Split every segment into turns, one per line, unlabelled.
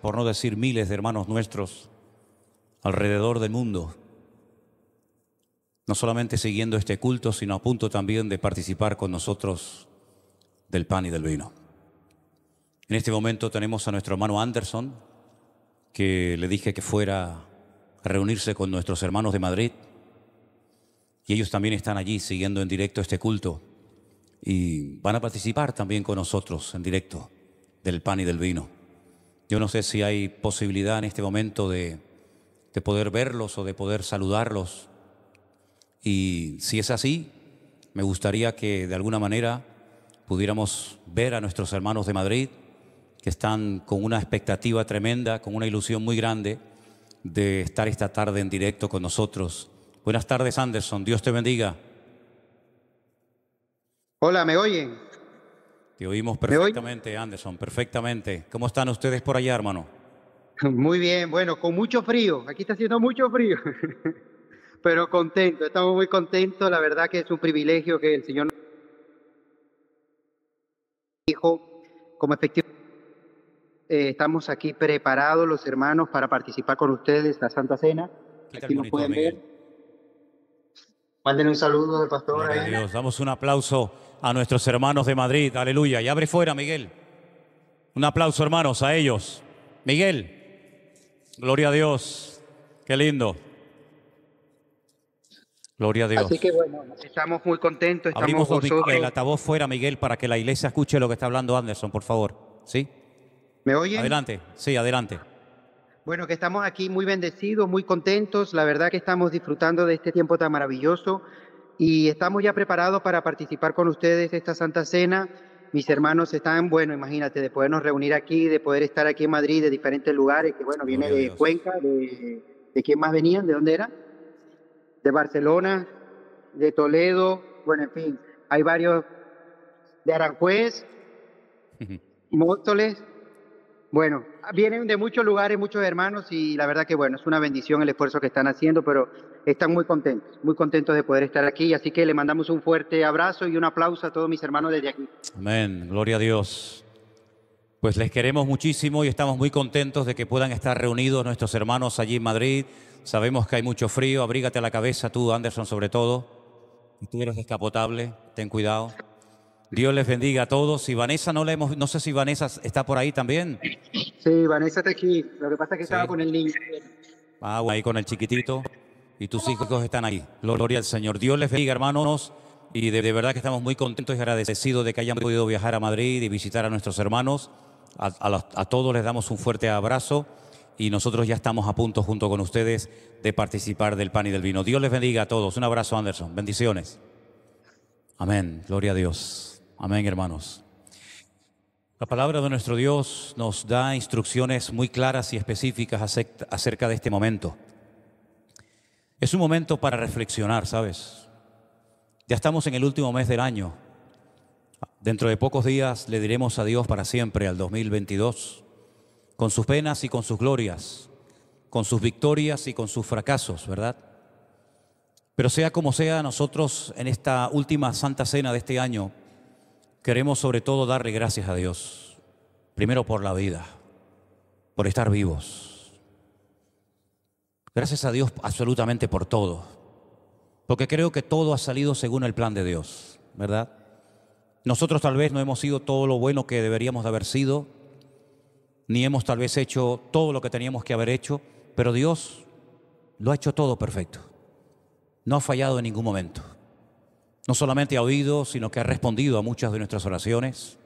por no decir miles de hermanos nuestros alrededor del mundo, no solamente siguiendo este culto, sino a punto también de participar con nosotros del pan y del vino. En este momento tenemos a nuestro hermano Anderson, que le dije que fuera a reunirse con nuestros hermanos de Madrid, y ellos también están allí siguiendo en directo este culto y van a participar también con nosotros en directo del pan y del vino. Yo no sé si hay posibilidad en este momento de poder verlos o de poder saludarlos, y si es así, me gustaría que de alguna manera pudiéramos ver a nuestros hermanos de Madrid, que están con una expectativa tremenda, con una ilusión muy grande de estar esta tarde en directo con nosotros. Buenas tardes, Anderson. Dios te bendiga.
Hola, ¿me oyen?
Te oímos
¿Me oyen?
perfectamente, Anderson, perfectamente. ¿Cómo están ustedes por allá, hermano?
Muy bien, bueno, con mucho frío. Aquí está haciendo mucho frío, pero contento, estamos muy contentos. La verdad que es un privilegio que el Señor nos dijo como efectivo. Estamos aquí preparados los hermanos para participar con ustedes la Santa Cena.
Quita el
Aquí nos
monitor,
pueden ver.
Miguel.
Manden un saludo del pastor
Gloria a
ahí.
Dios. Damos un aplauso a nuestros hermanos de Madrid. Aleluya. Y abre fuera, Miguel. Un aplauso, hermanos, a ellos. Miguel. Gloria a Dios. Qué lindo. Gloria a Dios.
Así que bueno, estamos muy contentos, estamos
Abrimos
gozosos.
el altavoz fuera, Miguel, para que la iglesia escuche lo que está hablando Anderson, por favor. ¿Sí?
¿Me oyen?
Adelante. Sí, adelante.
Bueno, que estamos aquí muy bendecidos, muy contentos. La verdad que estamos disfrutando de este tiempo tan maravilloso y estamos ya preparados para participar con ustedes esta Santa Cena. Mis hermanos están, bueno, imagínate, de podernos reunir aquí, de poder estar aquí en Madrid, de diferentes lugares, que bueno, viene
Gloria a
de
Dios.
Cuenca, ¿de quién más venían? ¿De dónde era? De Barcelona, de Toledo, bueno, en fin, hay varios, de Aranjuez, Móstoles. Bueno, vienen de muchos lugares, muchos hermanos, y la verdad que bueno, es una bendición el esfuerzo que están haciendo, pero están muy contentos de poder estar aquí, así que le mandamos un fuerte abrazo y un aplauso a todos mis hermanos desde aquí.
Amén. Gloria a Dios. Pues les queremos muchísimo y estamos muy contentos de que puedan estar reunidos nuestros hermanos allí en Madrid. Sabemos que hay mucho frío, abrígate la cabeza tú, Anderson, sobre todo. Tú eres descapotable, ten cuidado. Dios les bendiga a todos. Y Vanessa, no sé si Vanessa está por ahí también.
Sí, Vanessa está aquí, lo que pasa es que
Sí.
estaba con el niño.
Ah, bueno, ahí con el chiquitito. Y tus hijos están ahí. Gloria al Señor. Dios les bendiga, hermanos. Y de verdad que estamos muy contentos y agradecidos de que hayan podido viajar a Madrid y visitar a nuestros hermanos. A todos les damos un fuerte abrazo y nosotros ya estamos a punto junto con ustedes de participar del pan y del vino. Dios les bendiga a todos. Un abrazo, Anderson. Bendiciones. Amén. Gloria a Dios. Amén, hermanos. La palabra de nuestro Dios nos da instrucciones muy claras y específicas acerca de este momento. Es un momento para reflexionar, ¿sabes? Ya estamos en el último mes del año. Dentro de pocos días le diremos adiós para siempre al 2022, con sus penas y con sus glorias, con sus victorias y con sus fracasos, ¿verdad? Pero sea como sea, nosotros en esta última Santa Cena de este año queremos sobre todo darle gracias a Dios. Primero por la vida, por estar vivos. Gracias a Dios absolutamente por todo, porque creo que todo ha salido según el plan de Dios, ¿verdad? Nosotros tal vez no hemos sido todo lo bueno que deberíamos de haber sido, ni hemos tal vez hecho todo lo que teníamos que haber hecho, pero Dios lo ha hecho todo perfecto. No ha fallado en ningún momento. No solamente ha oído, sino que ha respondido a muchas de nuestras oraciones.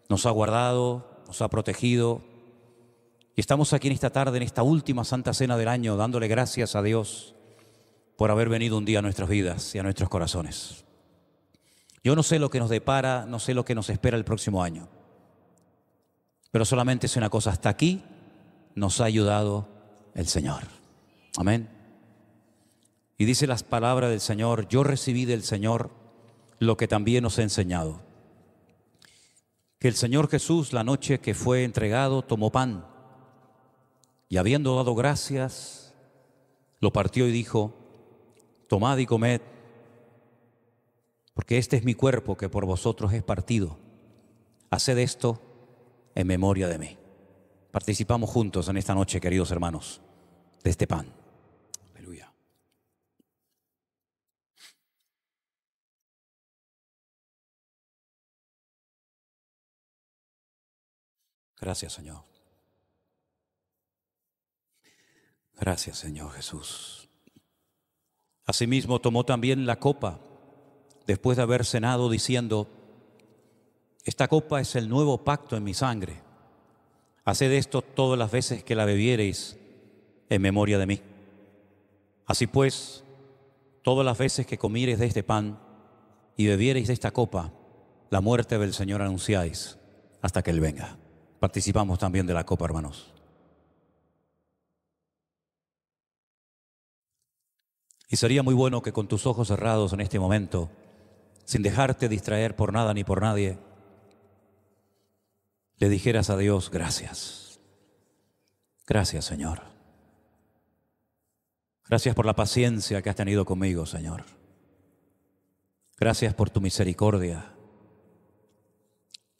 Nos ha guardado, nos ha protegido. Y estamos aquí en esta tarde, en esta última Santa Cena del año, dándole gracias a Dios por haber venido un día a nuestras vidas y a nuestros corazones. Yo no sé lo que nos depara, no sé lo que nos espera el próximo año. Pero solamente es una cosa, hasta aquí nos ha ayudado el Señor. Amén. Y dice las palabras del Señor: yo recibí del Señor lo que también os he enseñado. Que el Señor Jesús, la noche que fue entregado, tomó pan y habiendo dado gracias, lo partió y dijo: tomad y comed, porque este es mi cuerpo que por vosotros es partido. Haced esto en memoria de mí. Participamos juntos en esta noche, queridos hermanos, de este pan. Aleluya. Gracias, Señor. Gracias, Señor Jesús. Asimismo tomó también la copa después de haber cenado, diciendo: esta copa es el nuevo pacto en mi sangre. Haced esto todas las veces que la bebiereis en memoria de mí. Así pues, todas las veces que comiereis de este pan y bebiereis de esta copa, la muerte del Señor anunciáis hasta que Él venga. Participamos también de la copa, hermanos. Y sería muy bueno que con tus ojos cerrados en este momento, sin dejarte distraer por nada ni por nadie, le dijeras a Dios: gracias. Gracias, Señor. Gracias por la paciencia que has tenido conmigo, Señor. Gracias por tu misericordia.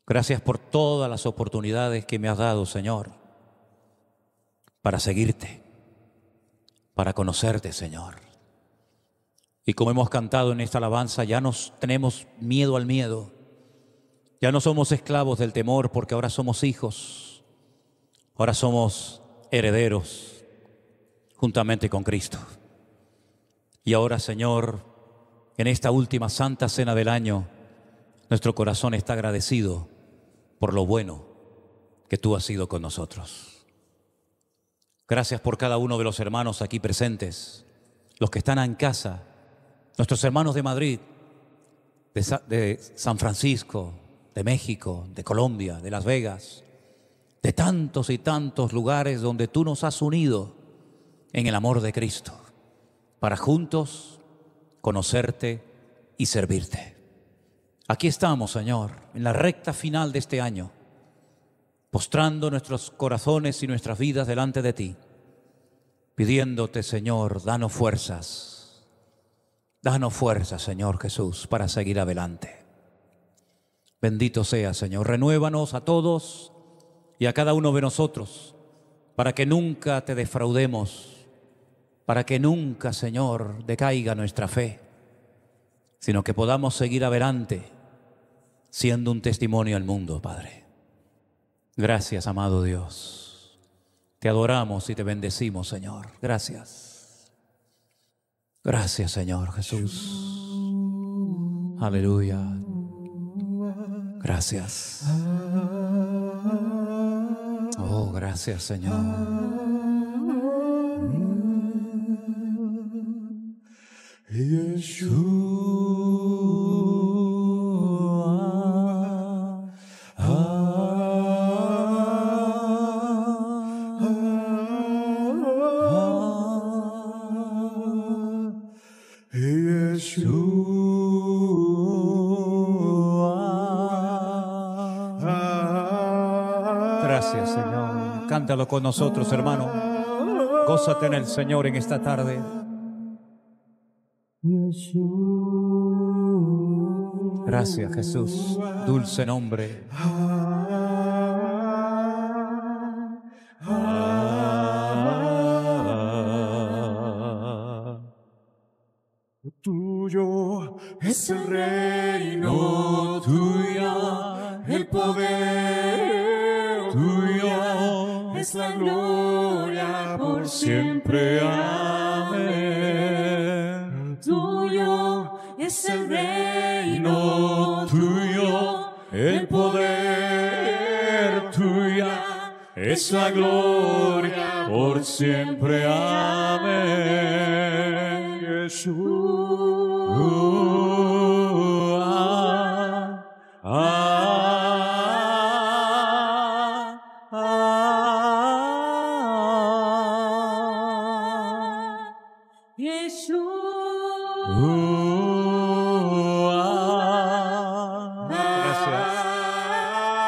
Gracias por todas las oportunidades que me has dado, Señor, para seguirte, para conocerte, Señor. Y como hemos cantado en esta alabanza, ya no tenemos miedo al miedo. Ya no somos esclavos del temor, porque ahora somos hijos. Ahora somos herederos juntamente con Cristo. Y ahora, Señor, en esta última santa cena del año, nuestro corazón está agradecido por lo bueno que tú has sido con nosotros. Gracias por cada uno de los hermanos aquí presentes, los que están en casa, nuestros hermanos de Madrid, de San Francisco, de México, de Colombia, de Las Vegas, de tantos y tantos lugares donde tú nos has unido en el amor de Cristo, para juntos conocerte y servirte. Aquí estamos, Señor, en la recta final de este año, postrando nuestros corazones y nuestras vidas delante de ti, pidiéndote, Señor, danos fuerzas, Señor Jesús, para seguir adelante. Bendito sea, Señor. Renuévanos a todos y a cada uno de nosotros, para que nunca te defraudemos, para que nunca, Señor, decaiga nuestra fe, sino que podamos seguir adelante, siendo un testimonio al mundo, Padre. Gracias, amado Dios. Te adoramos y te bendecimos, Señor. Gracias. Gracias, Señor Jesús. Aleluya. Gracias. Oh, gracias, Señor. Gracias, Señor. Cántalo con nosotros, hermano. Gózate en el Señor en esta tarde. Gracias, Jesús. Dulce nombre.
Tuyo es el reino, tuyo el poder, tuyo es la gloria por siempre. Amén. Tuyo es el reino, tuyo el poder, tuya es la gloria por siempre. Amén. Jesús.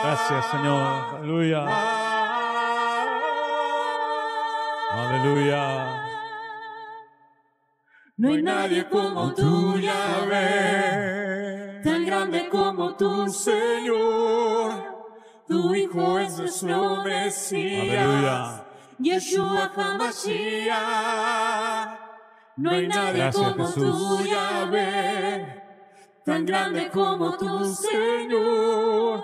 Gracias, Señor. Aleluya. Aleluya.
No hay nadie como tú, Yahvé, tan grande como tú, Señor. Tú Tu Hijo es nuestro Mesías.
Aleluya.
Yeshua HaMashiach. No hay nadie
Gracias,
como
Jesús.
tú, Yahvé, tan grande como tu Señor.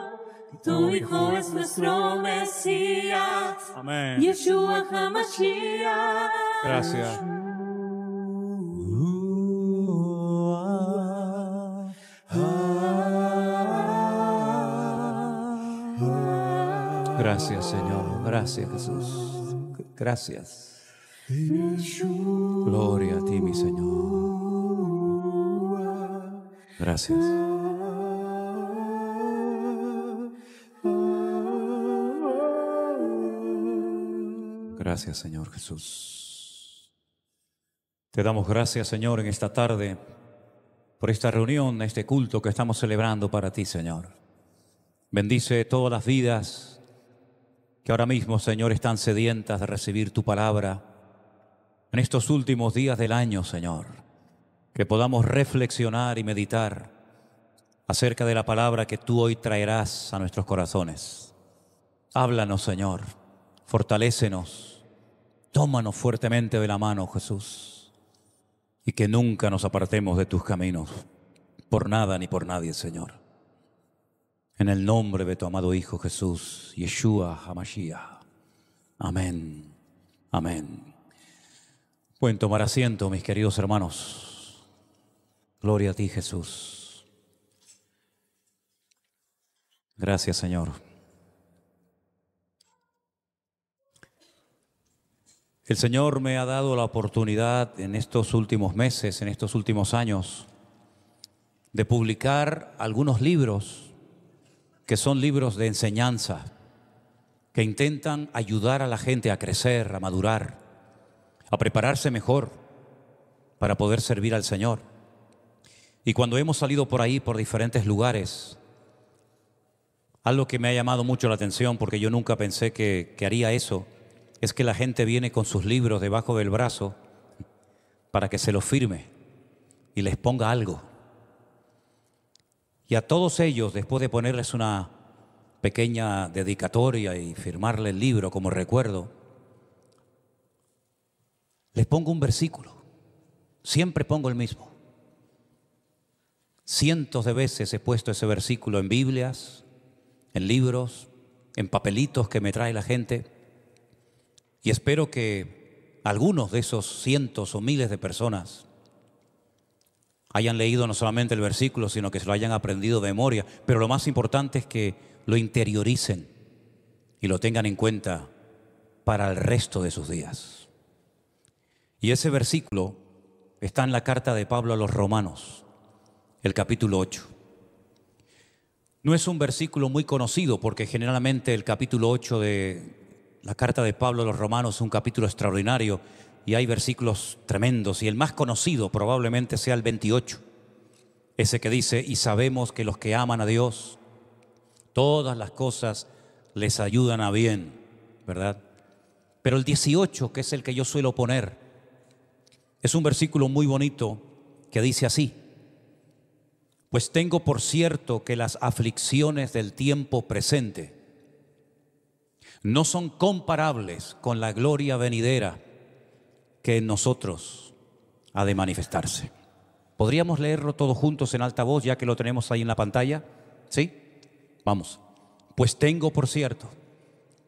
Tu Hijo es nuestro Mesías.
Amén.
Yeshua HaMashiach.
Gracias. Gracias, Señor. Gracias, Jesús. Gracias. Gloria a ti, mi Señor. Gracias. Gracias, Señor Jesús. Te damos gracias, Señor, en esta tarde por esta reunión, este culto que estamos celebrando para ti, Señor. Bendice todas las vidas que ahora mismo, Señor, están sedientas de recibir tu palabra en estos últimos días del año, Señor. Que podamos reflexionar y meditar acerca de la palabra que tú hoy traerás a nuestros corazones. Háblanos, Señor. Fortalécenos. Tómanos fuertemente de la mano, Jesús. Y que nunca nos apartemos de tus caminos, por nada ni por nadie, Señor. En el nombre de tu amado Hijo Jesús, Yeshua HaMashiach. Amén. Amén. Pueden tomar asiento, mis queridos hermanos. Gloria a ti, Jesús. Gracias, Señor. El Señor me ha dado la oportunidad en estos últimos meses, en estos últimos años, de publicar algunos libros que son libros de enseñanza, que intentan ayudar a la gente a crecer, a madurar, a prepararse mejor para poder servir al Señor. Y cuando hemos salido por ahí, por diferentes lugares, algo que me ha llamado mucho la atención, porque yo nunca pensé que haría eso, es que la gente viene con sus libros debajo del brazo para que se los firme y les ponga algo. Y a todos ellos, después de ponerles una pequeña dedicatoria y firmarle el libro como recuerdo, les pongo un versículo. Siempre pongo el mismo. Cientos de veces he puesto ese versículo en Biblias, en libros, en papelitos que me trae la gente. Y espero que algunos de esos cientos o miles de personas hayan leído no solamente el versículo, sino que se lo hayan aprendido de memoria. Pero lo más importante es que lo interioricen y lo tengan en cuenta para el resto de sus días. Y ese versículo está en la carta de Pablo a los Romanos, el capítulo 8. No es un versículo muy conocido porque generalmente el capítulo 8 de la carta de Pablo a los Romanos es un capítulo extraordinario y hay versículos tremendos, y el más conocido probablemente sea el 28, ese que dice: y sabemos que los que aman a Dios, todas las cosas les ayudan a bien, ¿verdad? Pero el 18, que es el que yo suelo poner, es un versículo muy bonito que dice así: pues tengo por cierto que las aflicciones del tiempo presente no son comparables con la gloria venidera que en nosotros ha de manifestarse. ¿Podríamos leerlo todos juntos en alta voz, ya que lo tenemos ahí en la pantalla? ¿Sí? Vamos. Pues tengo por cierto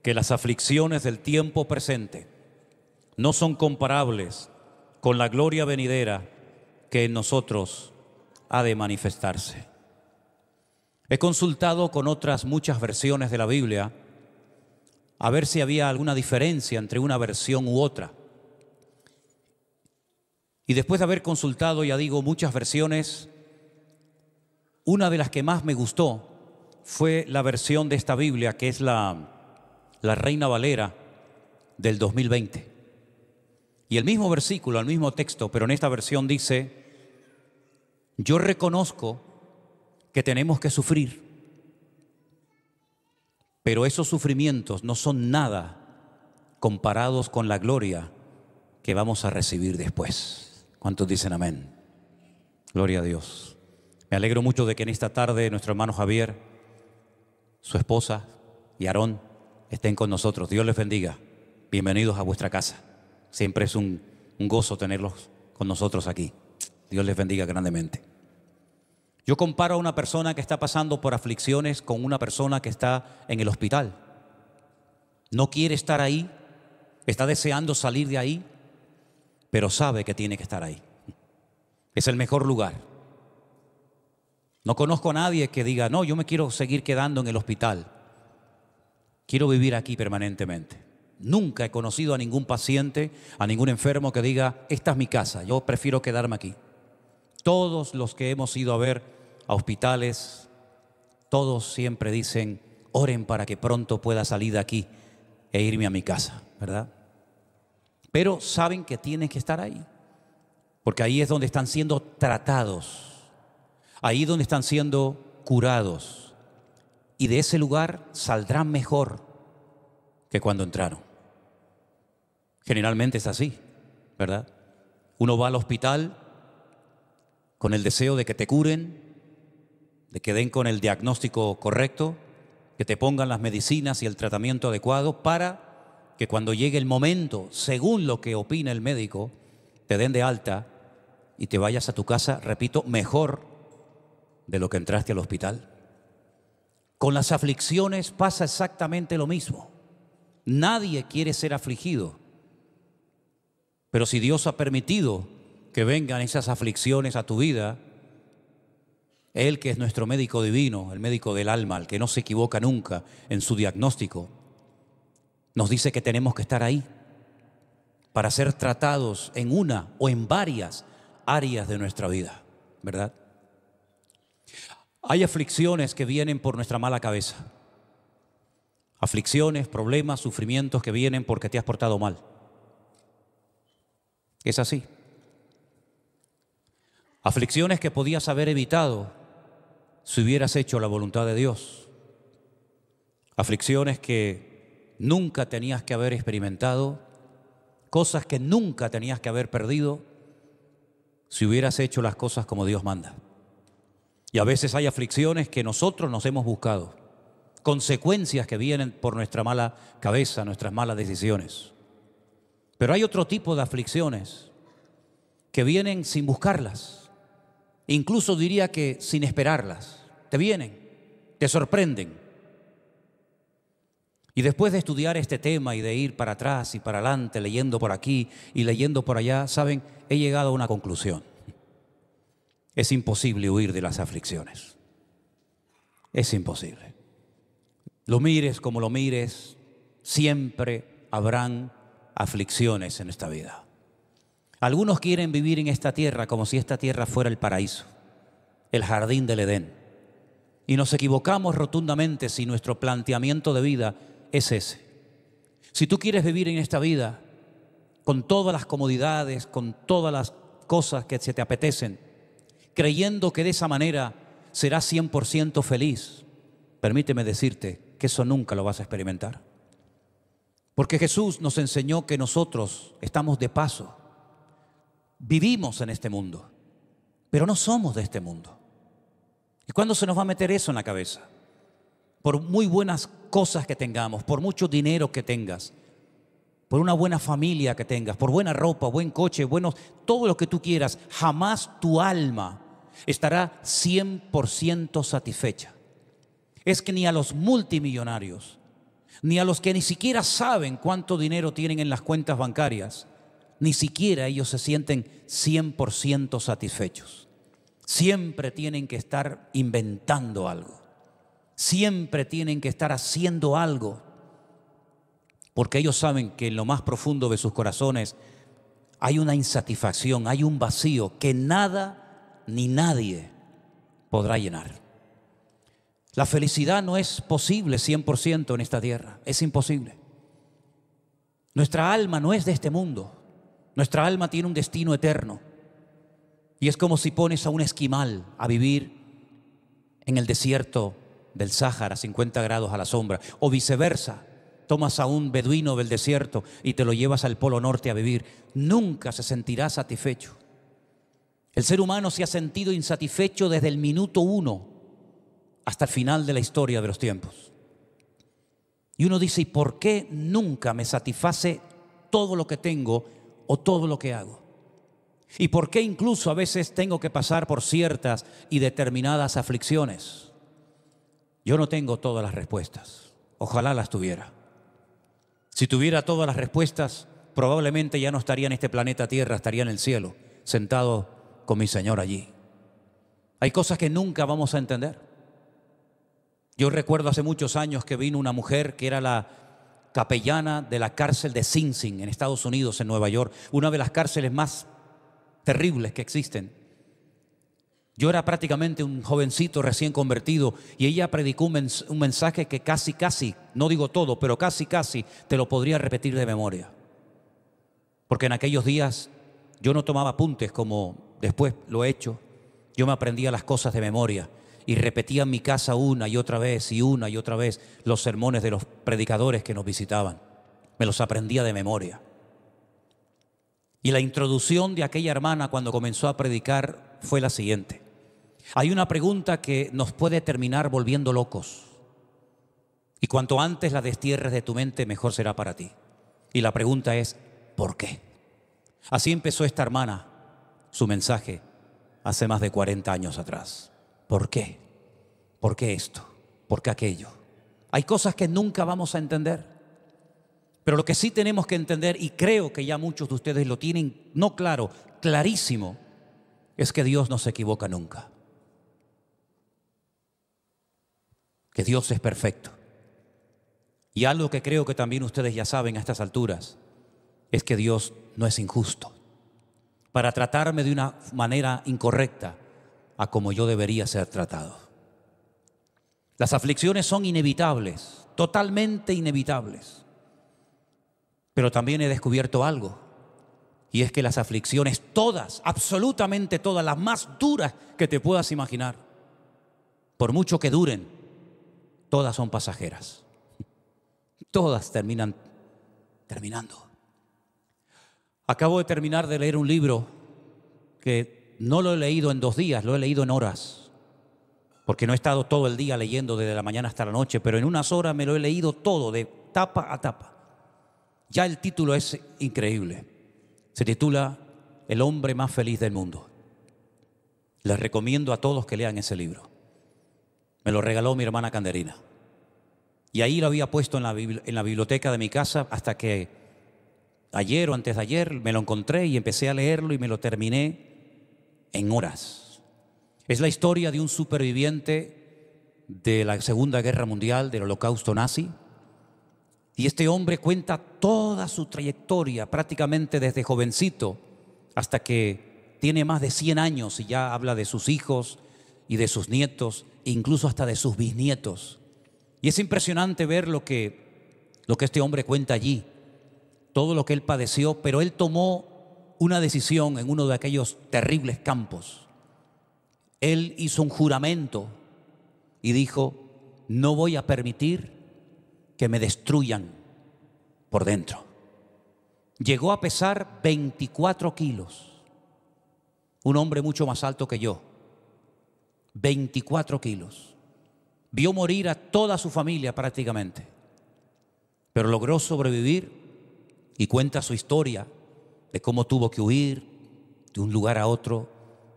que las aflicciones del tiempo presente no son comparables con la gloria venidera que en nosotros ha de manifestarse. He consultado con otras muchas versiones de la Biblia a ver si había alguna diferencia entre una versión u otra. Y después de haber consultado, ya digo, muchas versiones, una de las que más me gustó fue la versión de esta Biblia, que es la Reina Valera del 2020. Y el mismo versículo, el mismo texto, pero en esta versión dice: yo reconozco que tenemos que sufrir, pero esos sufrimientos no son nada comparados con la gloria que vamos a recibir después. ¿Cuántos dicen amén? Gloria a Dios. Me alegro mucho de que en esta tarde nuestro hermano Javier, su esposa, y Aarón estén con nosotros. Dios les bendiga. Bienvenidos a vuestra casa. Siempre es un gozo tenerlos con nosotros aquí. Dios les bendiga grandemente. Yo comparo a una persona que está pasando por aflicciones con una persona que está en el hospital. No quiere estar ahí, está deseando salir de ahí, pero sabe que tiene que estar ahí. Es el mejor lugar. No conozco a nadie que diga, no, yo me quiero seguir quedando en el hospital. Quiero vivir aquí permanentemente. Nunca he conocido a ningún paciente, a ningún enfermo que diga, esta es mi casa, yo prefiero quedarme aquí. Todos los que hemos ido a ver a hospitales, todos siempre dicen, oren para que pronto pueda salir de aquí e irme a mi casa, ¿verdad? Pero saben que tienen que estar ahí, porque ahí es donde están siendo tratados, ahí es donde están siendo curados, y de ese lugar saldrán mejor que cuando entraron. Generalmente es así, ¿verdad? Uno va al hospital con el deseo de que te curen, de que den con el diagnóstico correcto, que te pongan las medicinas y el tratamiento adecuado para que cuando llegue el momento, según lo que opina el médico, te den de alta y te vayas a tu casa, repito, mejor de lo que entraste al hospital. Con las aflicciones pasa exactamente lo mismo. Nadie quiere ser afligido, pero si Dios ha permitido que vengan esas aflicciones a tu vida, Él, que es nuestro médico divino, el médico del alma, el que no se equivoca nunca en su diagnóstico, nos dice que tenemos que estar ahí para ser tratados en una o en varias áreas de nuestra vida, ¿verdad? Hay aflicciones que vienen por nuestra mala cabeza. Aflicciones, problemas, sufrimientos que vienen porque te has portado mal. Es así. Aflicciones que podías haber evitado si hubieras hecho la voluntad de Dios. Aflicciones que nunca tenías que haber experimentado, cosas que nunca tenías que haber perdido si hubieras hecho las cosas como Dios manda. Y a veces hay aflicciones que nosotros nos hemos buscado, consecuencias que vienen por nuestra mala cabeza, nuestras malas decisiones. Pero hay otro tipo de aflicciones que vienen sin buscarlas, incluso diría que sin esperarlas. Te vienen, te sorprenden. Y después de estudiar este tema y de ir para atrás y para adelante, leyendo por aquí y leyendo por allá, ¿saben? He llegado a una conclusión. Es imposible huir de las aflicciones. Es imposible. Lo mires como lo mires, siempre habrán aflicciones en esta vida. Algunos quieren vivir en esta tierra como si esta tierra fuera el paraíso, el jardín del Edén. Y nos equivocamos rotundamente si nuestro planteamiento de vida es ese. Si tú quieres vivir en esta vida con todas las comodidades, con todas las cosas que se te apetecen, creyendo que de esa manera serás 100% feliz, permíteme decirte que eso nunca lo vas a experimentar. Porque Jesús nos enseñó que nosotros estamos de paso, vivimos en este mundo, pero no somos de este mundo. ¿Y cuándo se nos va a meter eso en la cabeza? Por muy buenas cosas que tengamos, por mucho dinero que tengas, por una buena familia que tengas, por buena ropa, buen coche, todo lo que tú quieras, jamás tu alma estará 100% satisfecha. Es que ni a los multimillonarios, ni a los que ni siquiera saben cuánto dinero tienen en las cuentas bancarias, ni siquiera ellos se sienten 100% satisfechos. Siempre tienen que estar inventando algo. Siempre tienen que estar haciendo algo, porque ellos saben que en lo más profundo de sus corazones hay una insatisfacción, hay un vacío que nada ni nadie podrá llenar. La felicidad no es posible 100% en esta tierra, es imposible. Nuestra alma no es de este mundo, nuestra alma tiene un destino eterno. Y es como si pones a un esquimal a vivir en el desierto del Sáhara, 50 grados a la sombra, o viceversa, tomas a un beduino del desierto y te lo llevas al Polo Norte a vivir. Nunca se sentirá satisfecho. El ser humano se ha sentido insatisfecho desde el minuto 1 hasta el final de la historia de los tiempos. Y uno dice, ¿y por qué nunca me satisface todo lo que tengo o todo lo que hago? ¿Y por qué incluso a veces tengo que pasar por ciertas y determinadas aflicciones? Yo no tengo todas las respuestas. Ojalá las tuviera. Si tuviera todas las respuestas, probablemente ya no estaría en este planeta Tierra, estaría en el cielo, sentado con mi Señor allí. Hay cosas que nunca vamos a entender. Yo recuerdo hace muchos años que vino una mujer que era la capellana de la cárcel de Sing Sing en Estados Unidos, en Nueva York, una de las cárceles más terribles que existen. Yo era prácticamente un jovencito recién convertido y ella predicó un mensaje que casi, no digo todo, pero casi te lo podría repetir de memoria. Porque en aquellos días yo no tomaba apuntes como después lo he hecho. Yo me aprendía las cosas de memoria y repetía en mi casa una y otra vez los sermones de los predicadores que nos visitaban. Me los aprendía de memoria. Y la introducción de aquella hermana cuando comenzó a predicar fue la siguiente. Hay una pregunta que nos puede terminar volviendo locos. Y cuanto antes la destierres de tu mente, mejor será para ti. Y la pregunta es, ¿por qué? Así empezó esta hermana su mensaje hace más de 40 años atrás. ¿Por qué? ¿Por qué esto? ¿Por qué aquello? Hay cosas que nunca vamos a entender. Pero lo que sí tenemos que entender, y creo que ya muchos de ustedes lo tienen, no claro, clarísimo, es que Dios no se equivoca nunca. Que Dios es perfecto. Y algo que creo que también ustedes ya saben a estas alturas, es que Dios no es injusto para tratarme de una manera incorrecta a como yo debería ser tratado. Las aflicciones son inevitables, totalmente inevitables. Pero también he descubierto algo, y es que las aflicciones todas, absolutamente todas, las más duras que te puedas imaginar, por mucho que duren, todas son pasajeras. Todas terminando. Acabo de terminar de leer un libro que no lo he leído en 2 días, lo he leído en horas, porque no he estado todo el día leyendo desde la mañana hasta la noche, pero en unas horas me lo he leído todo, de tapa a tapa. Ya el título es increíble. Se titula El hombre más feliz del mundo. Les recomiendo a todos que lean ese libro. Me lo regaló mi hermana Canderina. Y ahí lo había puesto en la biblioteca de mi casa hasta que ayer o antes de ayer me lo encontré y empecé a leerlo y me lo terminé en horas. Es la historia de un superviviente de la Segunda Guerra Mundial, del Holocausto nazi. Y este hombre cuenta toda su trayectoria, prácticamente desde jovencito hasta que tiene más de 100 años y ya habla de sus hijos y de sus nietos, e incluso hasta de sus bisnietos. Y es impresionante ver lo que este hombre cuenta allí, todo lo que él padeció, pero él tomó una decisión en uno de aquellos terribles campos. Él hizo un juramento y dijo, no voy a permitir que me destruyan por dentro. Llegó a pesar 24 kilos. Un hombre mucho más alto que yo. 24 kilos. Vio morir a toda su familia prácticamente. Pero logró sobrevivir y cuenta su historia de cómo tuvo que huir de un lugar a otro,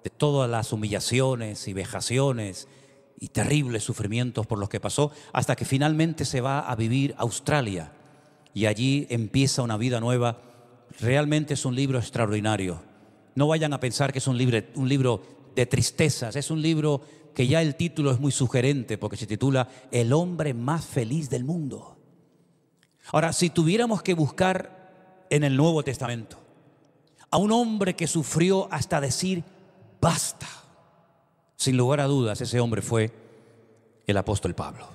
de todas las humillaciones y vejaciones y terribles sufrimientos por los que pasó, hasta que finalmente se va a vivir a Australia y allí empieza una vida nueva. Realmente es un libro extraordinario. No vayan a pensar que es un libro de tristezas, es un libro que ya el título es muy sugerente porque se titula El hombre más feliz del mundo. Ahora, si tuviéramos que buscar en el Nuevo Testamento a un hombre que sufrió hasta decir basta, sin lugar a dudas, ese hombre fue el apóstol Pablo.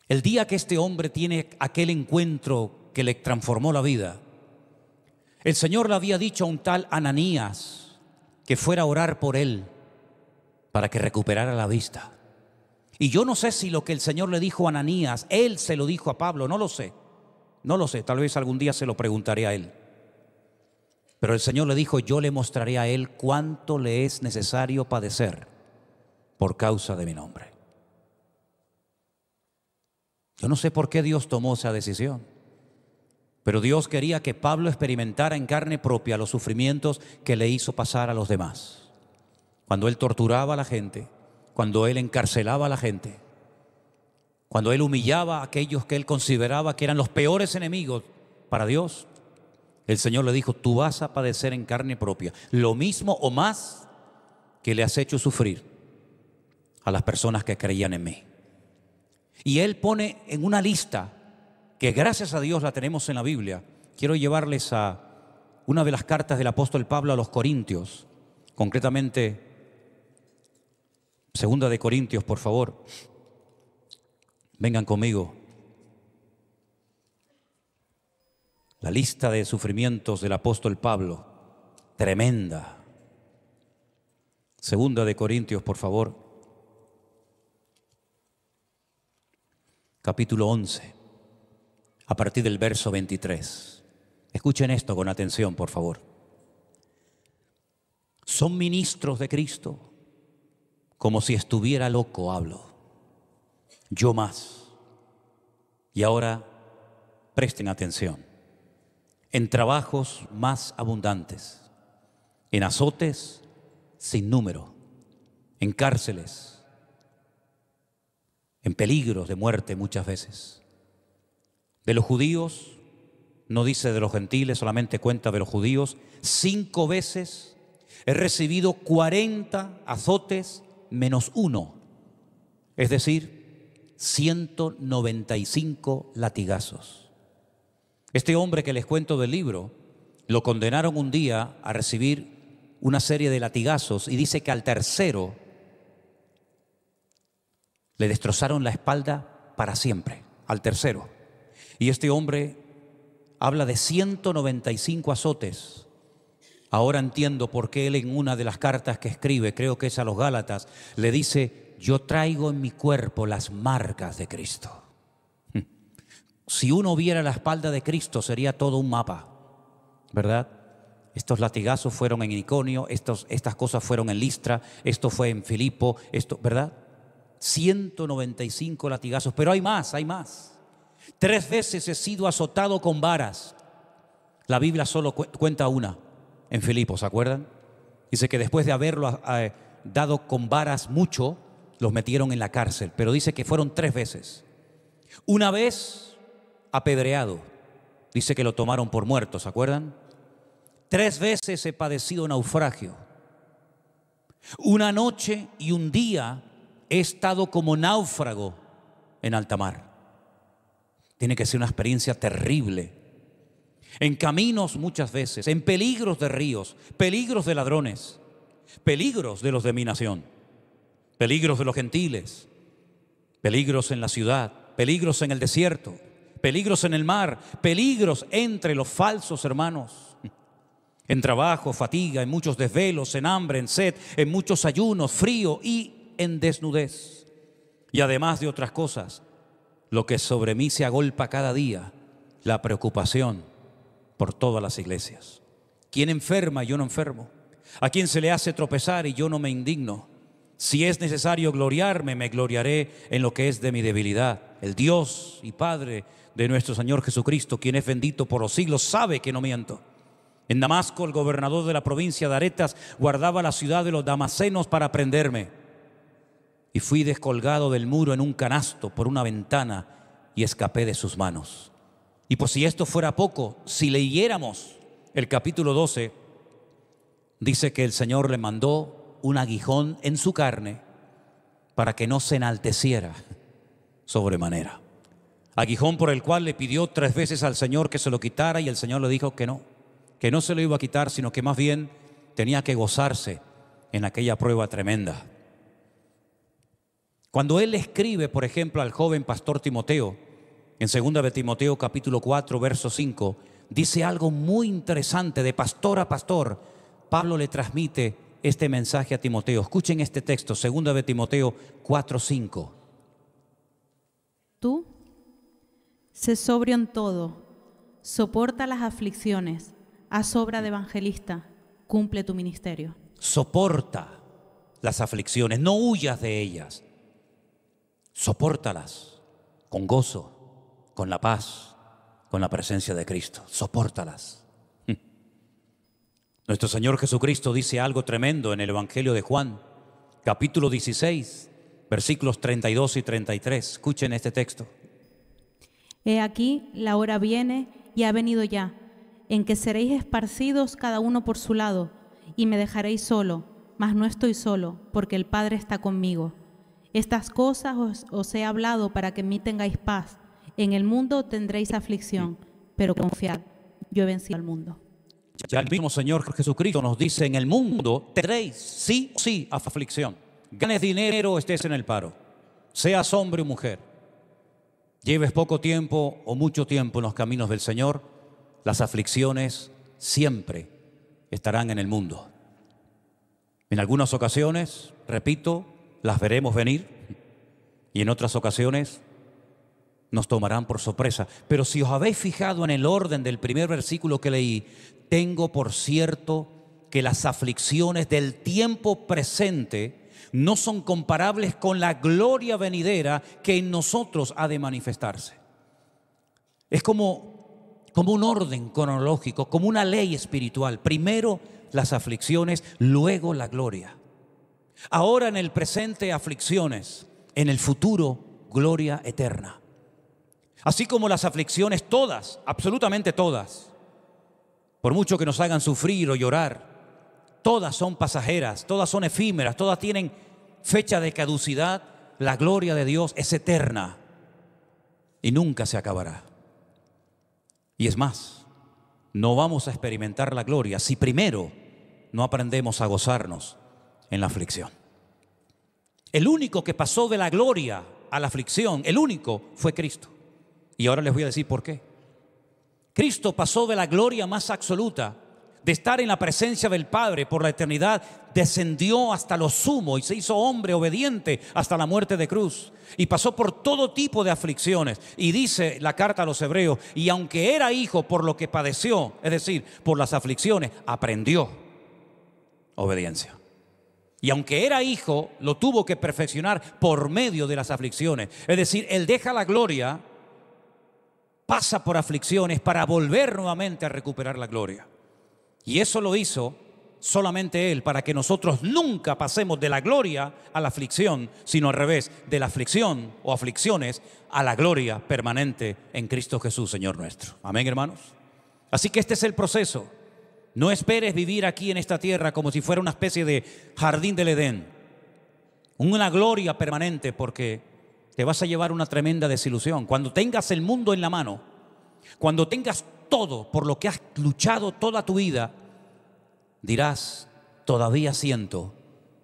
El día que este hombre tiene aquel encuentro que le transformó la vida, el Señor le había dicho a un tal Ananías que fuera a orar por él para que recuperara la vista. Y yo no sé si lo que el Señor le dijo a Ananías, él se lo dijo a Pablo, no lo sé, tal vez algún día se lo preguntaré a él. Pero el Señor le dijo, yo le mostraré a él cuánto le es necesario padecer por causa de mi nombre. Yo no sé por qué Dios tomó esa decisión, pero Dios quería que Pablo experimentara en carne propia los sufrimientos que le hizo pasar a los demás. Cuando él torturaba a la gente, cuando él encarcelaba a la gente, cuando él humillaba a aquellos que él consideraba que eran los peores enemigos para Dios, el Señor le dijo: tú vas a padecer en carne propia lo mismo o más que le has hecho sufrir a las personas que creían en mí. Y él pone en una lista que gracias a Dios la tenemos en la Biblia. Quiero llevarles a una de las cartas del apóstol Pablo a los Corintios, concretamente 2 de Corintios, por favor. Vengan conmigo. La lista de sufrimientos del apóstol Pablo, tremenda. 2 de Corintios, por favor. Capítulo 11, a partir del verso 23. Escuchen esto con atención, por favor. Son ministros de Cristo, como si estuviera loco hablo. Yo más. Y ahora, presten atención. En trabajos más abundantes, en azotes sin número, en cárceles, en peligros de muerte muchas veces. De los judíos, no dice de los gentiles, solamente cuenta de los judíos. 5 veces he recibido 40 azotes menos 1, es decir, 195 latigazos. Este hombre que les cuento del libro, lo condenaron un día a recibir una serie de latigazos y dice que al tercero le destrozaron la espalda para siempre, al tercero. Y este hombre habla de 195 azotes. Ahora entiendo por qué él en una de las cartas que escribe, creo que es a los Gálatas, le dice: yo traigo en mi cuerpo las marcas de Cristo. Si uno viera la espalda de Cristo sería todo un mapa, ¿verdad? Estos latigazos fueron en Iconio, estas cosas fueron en Listra, esto fue en Filipo, ¿verdad? 195 latigazos, pero hay más, hay más. 3 veces he sido azotado con varas. La Biblia solo cuenta una, en Filipo, ¿se acuerdan? Dice que después de haberlo dado con varas mucho, los metieron en la cárcel, pero dice que fueron 3 veces. Una vez apedreado, dice que lo tomaron por muerto, ¿se acuerdan? 3 veces he padecido naufragio. Una noche y un día he estado como náufrago en alta mar. Tiene que ser una experiencia terrible. En caminos muchas veces, en peligros de ríos, peligros de ladrones, peligros de los de mi nación, peligros de los gentiles, peligros en la ciudad, peligros en el desierto, peligros en el mar, peligros entre los falsos hermanos, en trabajo, fatiga, en muchos desvelos, en hambre, en sed, en muchos ayunos, frío y en desnudez. Y además de otras cosas, lo que sobre mí se agolpa cada día, la preocupación por todas las iglesias. ¿Quién enferma y yo no enfermo? ¿A quién se le hace tropezar y yo no me indigno? Si es necesario gloriarme, me gloriaré en lo que es de mi debilidad. El Dios y Padre de nuestro Señor Jesucristo, quien es bendito por los siglos, sabe que no miento. En Damasco, el gobernador de la provincia de Aretas guardaba la ciudad de los damasenos para prenderme. Y fui descolgado del muro en un canasto por una ventana y escapé de sus manos. Y pues si esto fuera poco, si leyéramos el capítulo 12, dice que el Señor le mandó un aguijón en su carne para que no se enalteciera sobremanera. Aguijón por el cual le pidió 3 veces al Señor que se lo quitara y el Señor le dijo que no se lo iba a quitar, sino que más bien tenía que gozarse en aquella prueba tremenda. Cuando él escribe, por ejemplo, al joven pastor Timoteo, en 2 de Timoteo capítulo 4, verso 5, dice algo muy interesante de pastor a pastor. Pablo le transmite este mensaje a Timoteo. Escuchen este texto, 2 de Timoteo 4, 5.
Tú, sé sobrio en todo, soporta las aflicciones, haz obra de evangelista, cumple tu ministerio.
Soporta las aflicciones, no huyas de ellas, sopórtalas con gozo, con la paz, con la presencia de Cristo. Sopórtalas. Nuestro Señor Jesucristo dice algo tremendo en el Evangelio de Juan, capítulo 16, versículos 32 y 33. Escuchen este texto.
He aquí, la hora viene y ha venido ya, en que seréis esparcidos cada uno por su lado, y me dejaréis solo, mas no estoy solo, porque el Padre está conmigo. Estas cosas os he hablado para que en mí tengáis paz. En el mundo tendréis aflicción, pero confiad, yo he vencido al mundo.
Ya el mismo Señor Jesucristo nos dice, en el mundo tendréis sí o sí aflicción. Ganes dinero, estés en el paro, seas hombre o mujer, lleves poco tiempo o mucho tiempo en los caminos del Señor, las aflicciones siempre estarán en el mundo. En algunas ocasiones, repito, las veremos venir y en otras ocasiones nos tomarán por sorpresa. Pero si os habéis fijado en el orden del primer versículo que leí, tengo por cierto que las aflicciones del tiempo presente no son comparables con la gloria venidera que en nosotros ha de manifestarse. Es como un orden cronológico, como una ley espiritual. Primero las aflicciones, luego la gloria. Ahora en el presente aflicciones, en el futuro gloria eterna. Así como las aflicciones todas, absolutamente todas, por mucho que nos hagan sufrir o llorar, todas son pasajeras, todas son efímeras, todas tienen fecha de caducidad. La gloria de Dios es eterna y nunca se acabará. Y es más, no vamos a experimentar la gloria si primero no aprendemos a gozarnos en la aflicción. El único que pasó de la gloria a la aflicción, el único, fue Cristo. Y ahora les voy a decir por qué. Cristo pasó de la gloria más absoluta, de estar en la presencia del Padre por la eternidad, descendió hasta lo sumo y se hizo hombre obediente hasta la muerte de cruz. Y pasó por todo tipo de aflicciones. Y dice la carta a los Hebreos, y aunque era hijo por lo que padeció, es decir, por las aflicciones, aprendió obediencia. Y aunque era hijo, lo tuvo que perfeccionar por medio de las aflicciones. Es decir, él deja la gloria, pasa por aflicciones para volver nuevamente a recuperar la gloria. Y eso lo hizo solamente Él, para que nosotros nunca pasemos de la gloria a la aflicción, sino al revés, de la aflicción o aflicciones a la gloria permanente en Cristo Jesús, Señor nuestro. Amén, hermanos. Así que este es el proceso. No esperes vivir aquí en esta tierra como si fuera una especie de jardín del Edén, una gloria permanente, porque te vas a llevar una tremenda desilusión. Cuando tengas el mundo en la mano, cuando tengas todo por lo que has luchado toda tu vida, dirás, todavía siento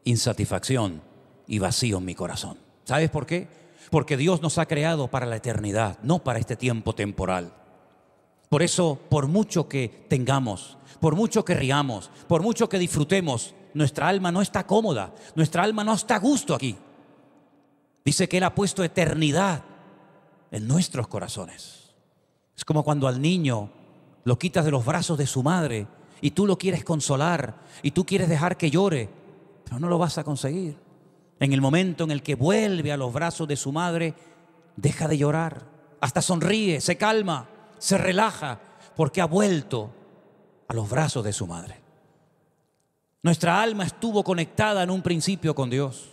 insatisfacción y vacío en mi corazón. ¿Sabes por qué? Porque Dios nos ha creado para la eternidad, no para este tiempo temporal. Por eso, por mucho que tengamos, por mucho que riamos, por mucho que disfrutemos, nuestra alma no está cómoda, nuestra alma no está a gusto aquí. Dice que Él ha puesto eternidad en nuestros corazones. Es como cuando al niño lo quitas de los brazos de su madre y tú lo quieres consolar y tú quieres dejar que llore, pero no lo vas a conseguir. En el momento en el que vuelve a los brazos de su madre, deja de llorar, hasta sonríe, se calma, se relaja, porque ha vuelto a los brazos de su madre. Nuestra alma estuvo conectada en un principio con Dios.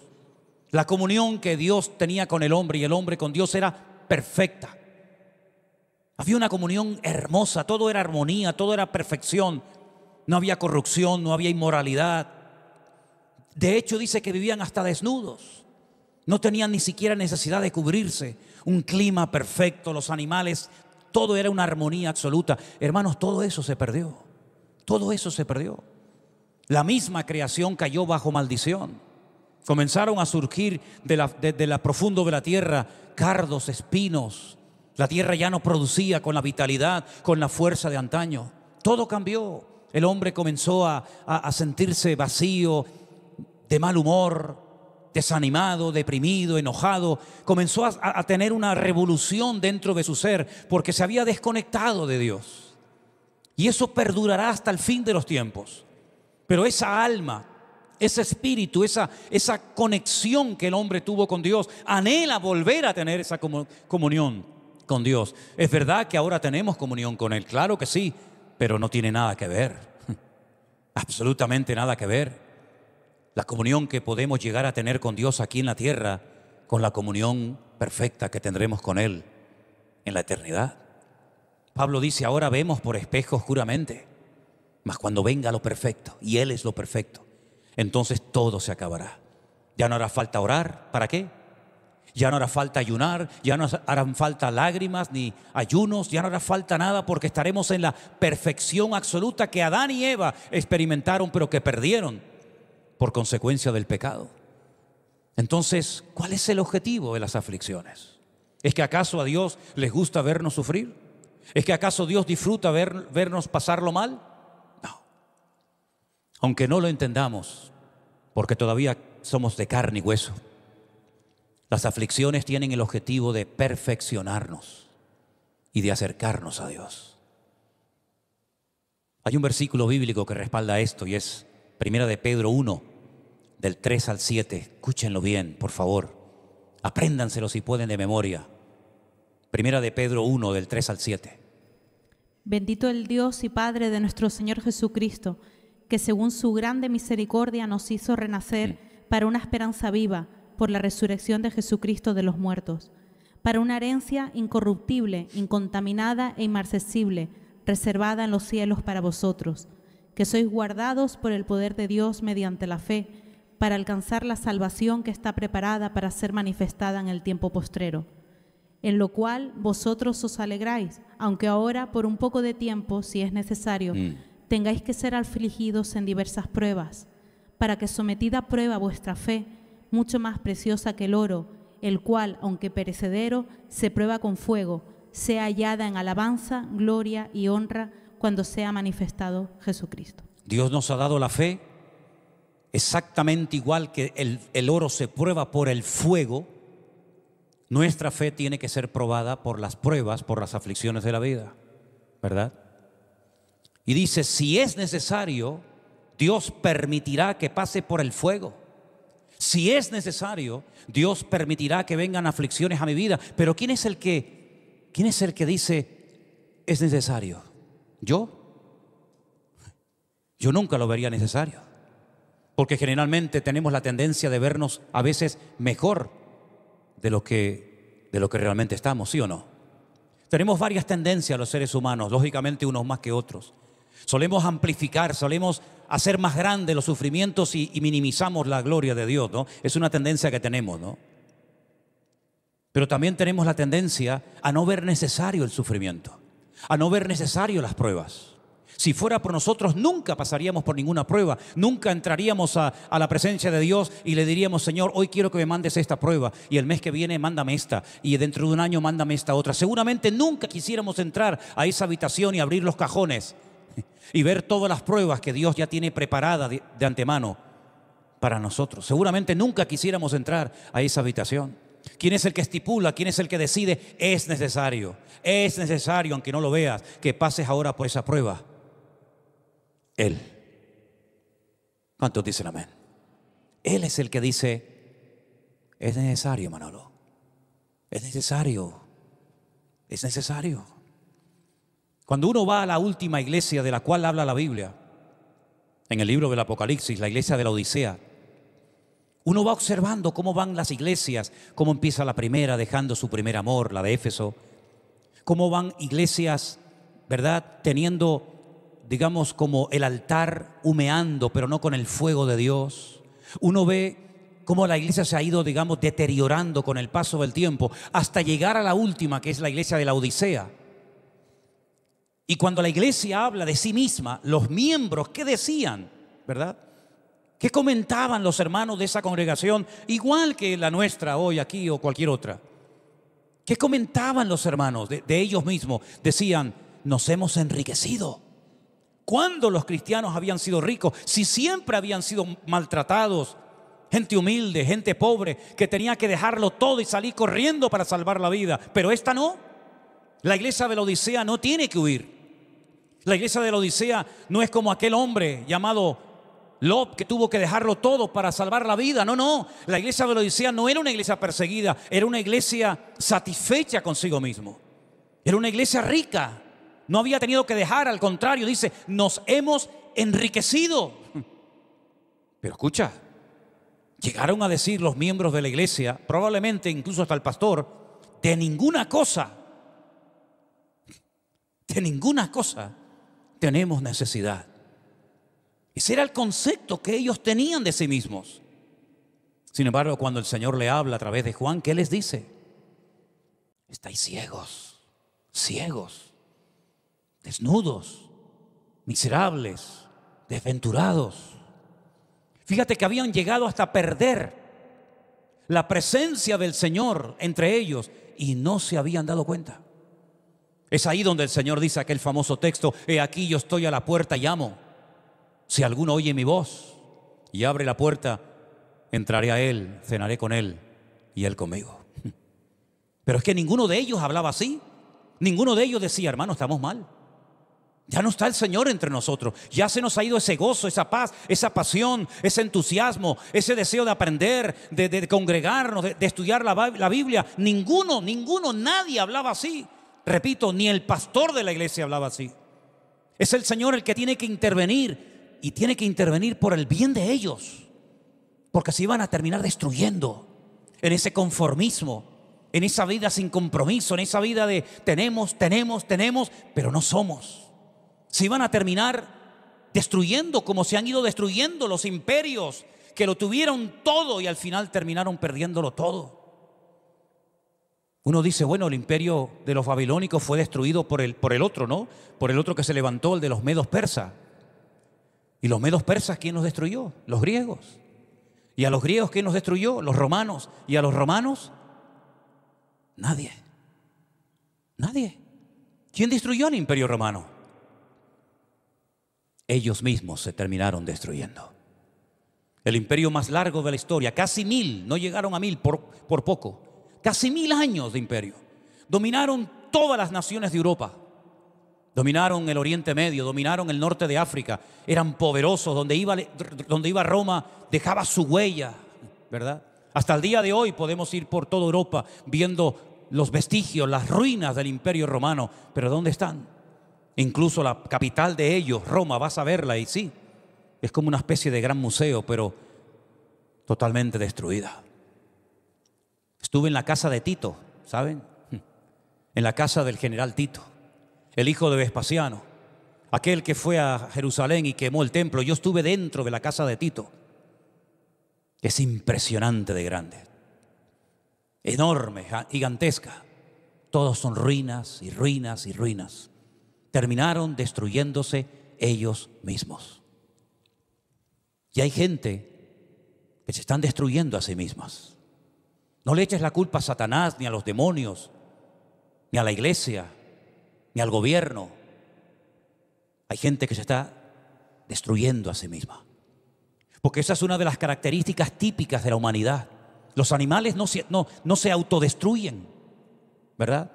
La comunión que Dios tenía con el hombre y el hombre con Dios era perfecta. Había una comunión hermosa, todo era armonía, todo era perfección. No había corrupción, no había inmoralidad. De hecho, dice que vivían hasta desnudos. No tenían ni siquiera necesidad de cubrirse. Un clima perfecto, los animales, todo era una armonía absoluta. Hermanos, todo eso se perdió. Todo eso se perdió. La misma creación cayó bajo maldición. Comenzaron a surgir de la profundo de la tierra cardos, espinos. La tierra ya no producía con la vitalidad, con la fuerza de antaño. Todo cambió. El hombre comenzó a sentirse vacío, de mal humor, desanimado, deprimido, enojado. Comenzó a tener una revolución dentro de su ser porque se había desconectado de Dios. Y eso perdurará hasta el fin de los tiempos. Pero esa alma ese espíritu, esa conexión que el hombre tuvo con Dios, anhela volver a tener esa comunión con Dios. Es verdad que ahora tenemos comunión con Él, claro que sí, pero no tiene nada que ver, absolutamente nada que ver. La comunión que podemos llegar a tener con Dios aquí en la tierra, con la comunión perfecta que tendremos con Él en la eternidad. Pablo dice, ahora vemos por espejo oscuramente, mas cuando venga lo perfecto, y Él es lo perfecto, entonces todo se acabará. Ya no hará falta orar, ¿para qué? Ya no hará falta ayunar, ya no harán falta lágrimas ni ayunos, ya no hará falta nada, porque estaremos en la perfección absoluta que Adán y Eva experimentaron, pero que perdieron por consecuencia del pecado. Entonces, ¿cuál es el objetivo de las aflicciones? ¿Es que acaso a Dios les gusta vernos sufrir? ¿Es que acaso Dios disfruta vernos pasarlo mal? No. Aunque no lo entendamos, porque todavía somos de carne y hueso, las aflicciones tienen el objetivo de perfeccionarnos y de acercarnos a Dios. Hay un versículo bíblico que respalda esto y es Primera de Pedro 1, del 3 al 7. Escúchenlo bien, por favor. Apréndanselo si pueden de memoria. Primera de Pedro 1, del 3 al 7.
Bendito el Dios y Padre de nuestro Señor Jesucristo, que según su grande misericordia nos hizo renacer para una esperanza viva por la resurrección de Jesucristo de los muertos, para una herencia incorruptible, incontaminada e inmarcesible, reservada en los cielos para vosotros, que sois guardados por el poder de Dios mediante la fe, para alcanzar la salvación que está preparada para ser manifestada en el tiempo postrero, en lo cual vosotros os alegráis, aunque ahora por un poco de tiempo, si es necesario, tengáis que ser afligidos en diversas pruebas, para que sometida a prueba vuestra fe, mucho más preciosa que el oro, el cual, aunque perecedero, se prueba con fuego, sea hallada en alabanza, gloria y honra cuando sea manifestado Jesucristo.
Dios nos ha dado la fe exactamente igual que el oro se prueba por el fuego. Nuestra fe tiene que ser probada por las pruebas, por las aflicciones de la vida, ¿verdad? Y dice, si es necesario, Dios permitirá que pase por el fuego. Si es necesario, Dios permitirá que vengan aflicciones a mi vida. Pero ¿quién es el que dice es necesario? ¿Yo? Yo nunca lo vería necesario, porque generalmente tenemos la tendencia de vernos a veces mejor de lo que realmente estamos, ¿sí o no? Tenemos varias tendencias los seres humanos, lógicamente unos más que otros. Solemos amplificar, solemos hacer más grandes los sufrimientos y minimizamos la gloria de Dios, ¿no? Es una tendencia que tenemos, ¿no? Pero también tenemos la tendencia a no ver necesario el sufrimiento, a no ver necesario las pruebas. Si fuera por nosotros, nunca pasaríamos por ninguna prueba, nunca entraríamos a la presencia de Dios y le diríamos, Señor, hoy quiero que me mandes esta prueba, y el mes que viene mándame esta, y dentro de un año mándame esta otra. Seguramente nunca quisiéramos entrar a esa habitación y abrir los cajones y ver todas las pruebas que Dios ya tiene preparadas de antemano para nosotros. Seguramente nunca quisiéramos entrar a esa habitación. ¿Quién es el que estipula? ¿Quién es el que decide? Es necesario, aunque no lo veas, que pases ahora por esa prueba. Él. ¿Cuántos dicen amén? Él es el que dice, es necesario, Manolo. Es necesario. Es necesario. Cuando uno va a la última iglesia de la cual habla la Biblia, en el libro del Apocalipsis, la iglesia de la Odisea, uno va observando cómo van las iglesias, cómo empieza la primera dejando su primer amor, la de Éfeso, cómo van iglesias, ¿verdad?, teniendo, digamos, como el altar humeando, pero no con el fuego de Dios. Uno ve cómo la iglesia se ha ido, digamos, deteriorando con el paso del tiempo, hasta llegar a la última, que es la iglesia de la Odisea. Y cuando la iglesia habla de sí misma, los miembros, ¿qué decían? ¿Verdad? ¿Qué comentaban los hermanos de esa congregación? Igual que la nuestra hoy aquí o cualquier otra. ¿Qué comentaban los hermanos de ellos mismos? Decían, nos hemos enriquecido. ¿Cuándo los cristianos habían sido ricos? Si siempre habían sido maltratados, gente humilde, gente pobre, que tenía que dejarlo todo y salir corriendo para salvar la vida. Pero esta no. La iglesia de la Odisea no tiene que huir. La iglesia de la Odisea no es como aquel hombre llamado Lot, que tuvo que dejarlo todo para salvar la vida. No, la iglesia de Laodicea no era una iglesia perseguida, era una iglesia satisfecha consigo mismo. Era una iglesia rica, no había tenido que dejar, al contrario, dice, nos hemos enriquecido. Pero escucha, llegaron a decir los miembros de la iglesia, probablemente incluso hasta el pastor, de ninguna cosa tenemos necesidad. Ese era el concepto que ellos tenían de sí mismos. Sin embargo, cuando el Señor le habla a través de Juan, ¿qué les dice? Estáis ciegos, desnudos, miserables, desventurados. Fíjate que habían llegado hasta perder la presencia del Señor entre ellos y no se habían dado cuenta. Es ahí donde el Señor dice aquel famoso texto: he aquí yo estoy a la puerta y llamo. Si alguno oye mi voz y abre la puerta, entraré a él, cenaré con él y él conmigo. Pero es que ninguno de ellos hablaba así. Ninguno de ellos decía: hermano, estamos mal. Ya no está el Señor entre nosotros. Ya se nos ha ido ese gozo, esa paz, esa pasión, ese entusiasmo, ese deseo de aprender, de congregarnos, de estudiar la Biblia. Ninguno, nadie hablaba así. Repito, ni el pastor de la iglesia hablaba así. Es el Señor el que tiene que intervenir. Y tiene que intervenir por el bien de ellos, porque se iban a terminar destruyendo en ese conformismo, en esa vida sin compromiso, en esa vida de tenemos, pero no somos. Se iban a terminar destruyendo como se han ido destruyendo los imperios que lo tuvieron todo y al final terminaron perdiéndolo todo. Uno dice, bueno, el imperio de los babilónicos fue destruido por el otro, ¿no? Por el otro que se levantó, el de los medos persas. ¿Y los medos persas quién los destruyó? Los griegos. ¿Y a los griegos quién los destruyó? Los romanos. ¿Y a los romanos? Nadie. ¿Quién destruyó al imperio romano? Ellos mismos se terminaron destruyendo. El imperio más largo de la historia, casi 1000, no llegaron a 1000 por poco. Casi 1000 años de imperio. Dominaron todas las naciones de Europa. Dominaron el Oriente Medio, dominaron el norte de África, eran poderosos, donde iba Roma dejaba su huella, ¿verdad? Hasta el día de hoy podemos ir por toda Europa viendo los vestigios, las ruinas del Imperio Romano, pero ¿dónde están? Incluso la capital de ellos, Roma, vas a verla y sí, es como una especie de gran museo, pero totalmente destruida. Estuve en la casa de Tito, ¿saben? En la casa del general Tito, el hijo de Vespasiano, aquel que fue a Jerusalén y quemó el templo. Yo estuve dentro de la casa de Tito, que es impresionante de grande, enorme, gigantesca. Todos son ruinas y ruinas y ruinas. Terminaron destruyéndose ellos mismos. Y hay gente que se están destruyendo a sí mismas. No le eches la culpa a Satanás, ni a los demonios, ni a la iglesia, ni al gobierno. Hay gente que se está destruyendo a sí misma. Porque esa es una de las características típicas de la humanidad. Los animales no se autodestruyen, ¿verdad?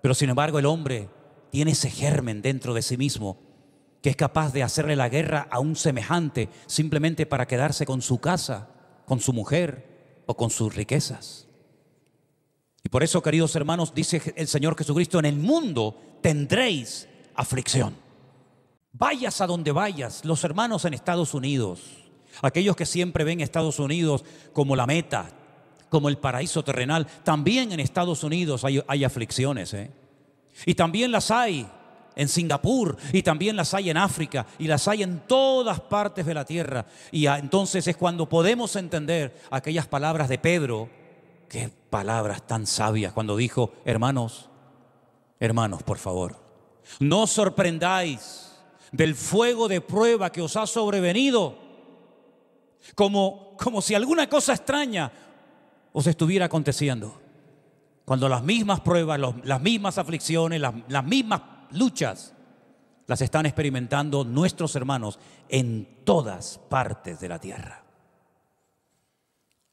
Pero sin embargo el hombre tiene ese germen dentro de sí mismo que es capaz de hacerle la guerra a un semejante simplemente para quedarse con su casa, con su mujer o con sus riquezas. Y por eso, queridos hermanos, dice el Señor Jesucristo: en el mundo tendréis aflicción. Vayas a donde vayas, los hermanos en Estados Unidos, aquellos que siempre ven Estados Unidos como la meta, como el paraíso terrenal, también en Estados Unidos hay aflicciones, y también las hay en Singapur, y también las hay en África, y las hay en todas partes de la tierra. Y entonces es cuando podemos entender aquellas palabras de Pedro. Qué palabras tan sabias cuando dijo: hermanos, por favor, no os sorprendáis del fuego de prueba que os ha sobrevenido, como si alguna cosa extraña os estuviera aconteciendo, cuando las mismas pruebas, las mismas aflicciones, las mismas luchas las están experimentando nuestros hermanos en todas partes de la tierra.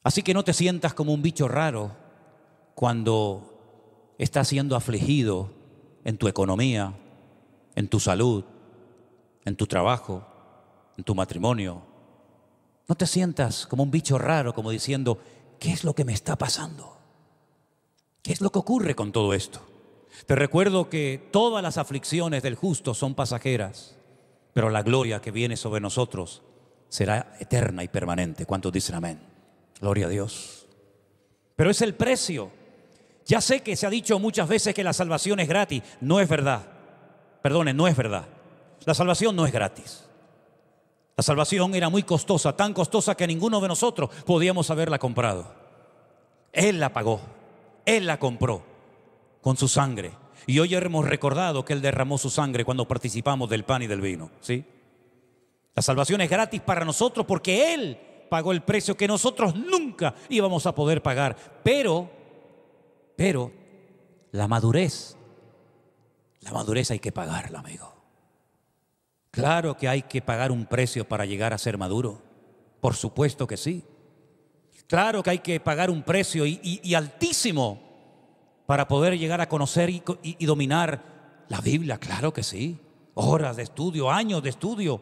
Así que no te sientas como un bicho raro cuando estás siendo afligido en tu economía, en tu salud, en tu trabajo, en tu matrimonio, No te sientas como un bicho raro, como diciendo, ¿qué es lo que me está pasando? ¿Qué es lo que ocurre con todo esto? Te recuerdo que todas las aflicciones del justo son pasajeras, pero la gloria que viene sobre nosotros será eterna y permanente. ¿Cuántos dicen amén? Gloria a Dios. Pero es el precio. Ya sé que se ha dicho muchas veces que la salvación es gratis. No es verdad. Perdonen, no es verdad. La salvación no es gratis. La salvación era muy costosa, tan costosa que ninguno de nosotros podíamos haberla comprado. Él la pagó, Él la compró con su sangre. Y hoy hemos recordado que Él derramó su sangre cuando participamos del pan y del vino, ¿sí? La salvación es gratis para nosotros porque Él pagó el precio que nosotros nunca íbamos a poder pagar. Pero la madurez hay que pagarla, amigo. Claro que hay que pagar un precio para llegar a ser maduro. Por supuesto que sí. Claro que hay que pagar un precio y altísimo para poder llegar a conocer y dominar la Biblia. Claro que sí. Horas de estudio, años de estudio.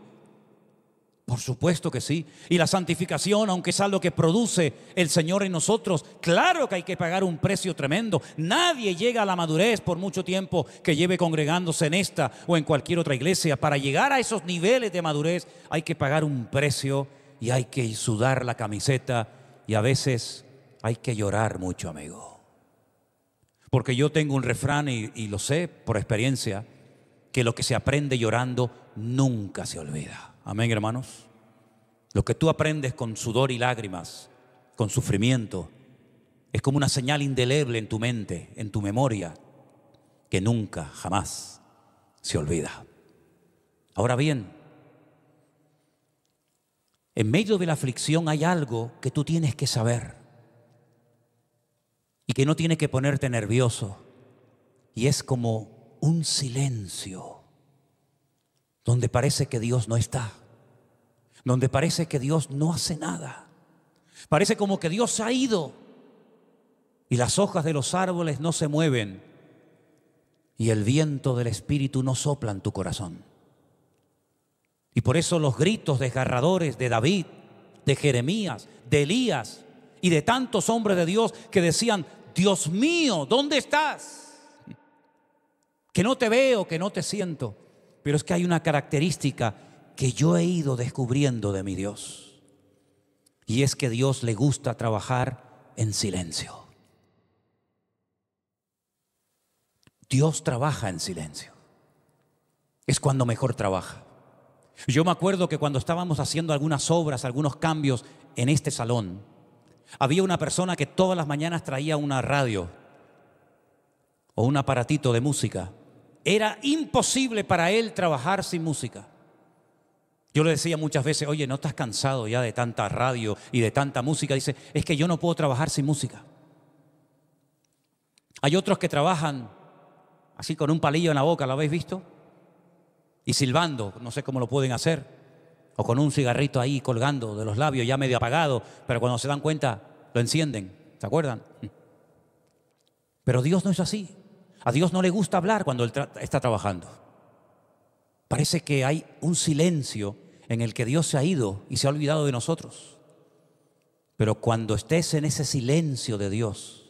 Por supuesto que sí. Y la santificación, aunque es algo que produce el Señor en nosotros, claro que hay que pagar un precio tremendo. Nadie llega a la madurez por mucho tiempo que lleve congregándose en esta o en cualquier otra iglesia. Para llegar a esos niveles de madurez hay que pagar un precio y hay que sudar la camiseta y a veces hay que llorar mucho, amigo. Porque yo tengo un refrán y lo sé por experiencia, que lo que se aprende llorando nunca se olvida. Amén, hermanos. Lo que tú aprendes con sudor y lágrimas, con sufrimiento, es como una señal indeleble en tu mente, en tu memoria, que nunca, jamás se olvida. Ahora bien, en medio de la aflicción hay algo que tú tienes que saber y que no tiene que ponerte nervioso, y es como un silencio donde parece que Dios no está, donde parece que Dios no hace nada. Parece como que Dios se ha ido y las hojas de los árboles no se mueven y el viento del Espíritu no sopla en tu corazón. Y por eso los gritos desgarradores de David, de Jeremías, de Elías y de tantos hombres de Dios que decían, Dios mío, ¿dónde estás? Que no te veo, que no te siento. Pero es que hay una característica que yo he ido descubriendo de mi Dios. Y es que a Dios le gusta trabajar en silencio. Dios trabaja en silencio. Es cuando mejor trabaja. Yo me acuerdo que cuando estábamos haciendo algunas obras, algunos cambios en este salón, había una persona que todas las mañanas traía una radio o un aparatito de música. Era imposible para él trabajar sin música. Yo le decía muchas veces, oye, ¿no estás cansado ya de tanta radio y de tanta música? Dice, es que yo no puedo trabajar sin música. Hay otros que trabajan así con un palillo en la boca, ¿lo habéis visto? Y silbando, no sé cómo lo pueden hacer. O con un cigarrito ahí colgando de los labios ya medio apagado, pero cuando se dan cuenta lo encienden, ¿se acuerdan? Pero Dios no es así. A Dios no le gusta hablar cuando Él está trabajando. Parece que hay un silencio en el que Dios se ha ido y se ha olvidado de nosotros. Pero cuando estés en ese silencio de Dios,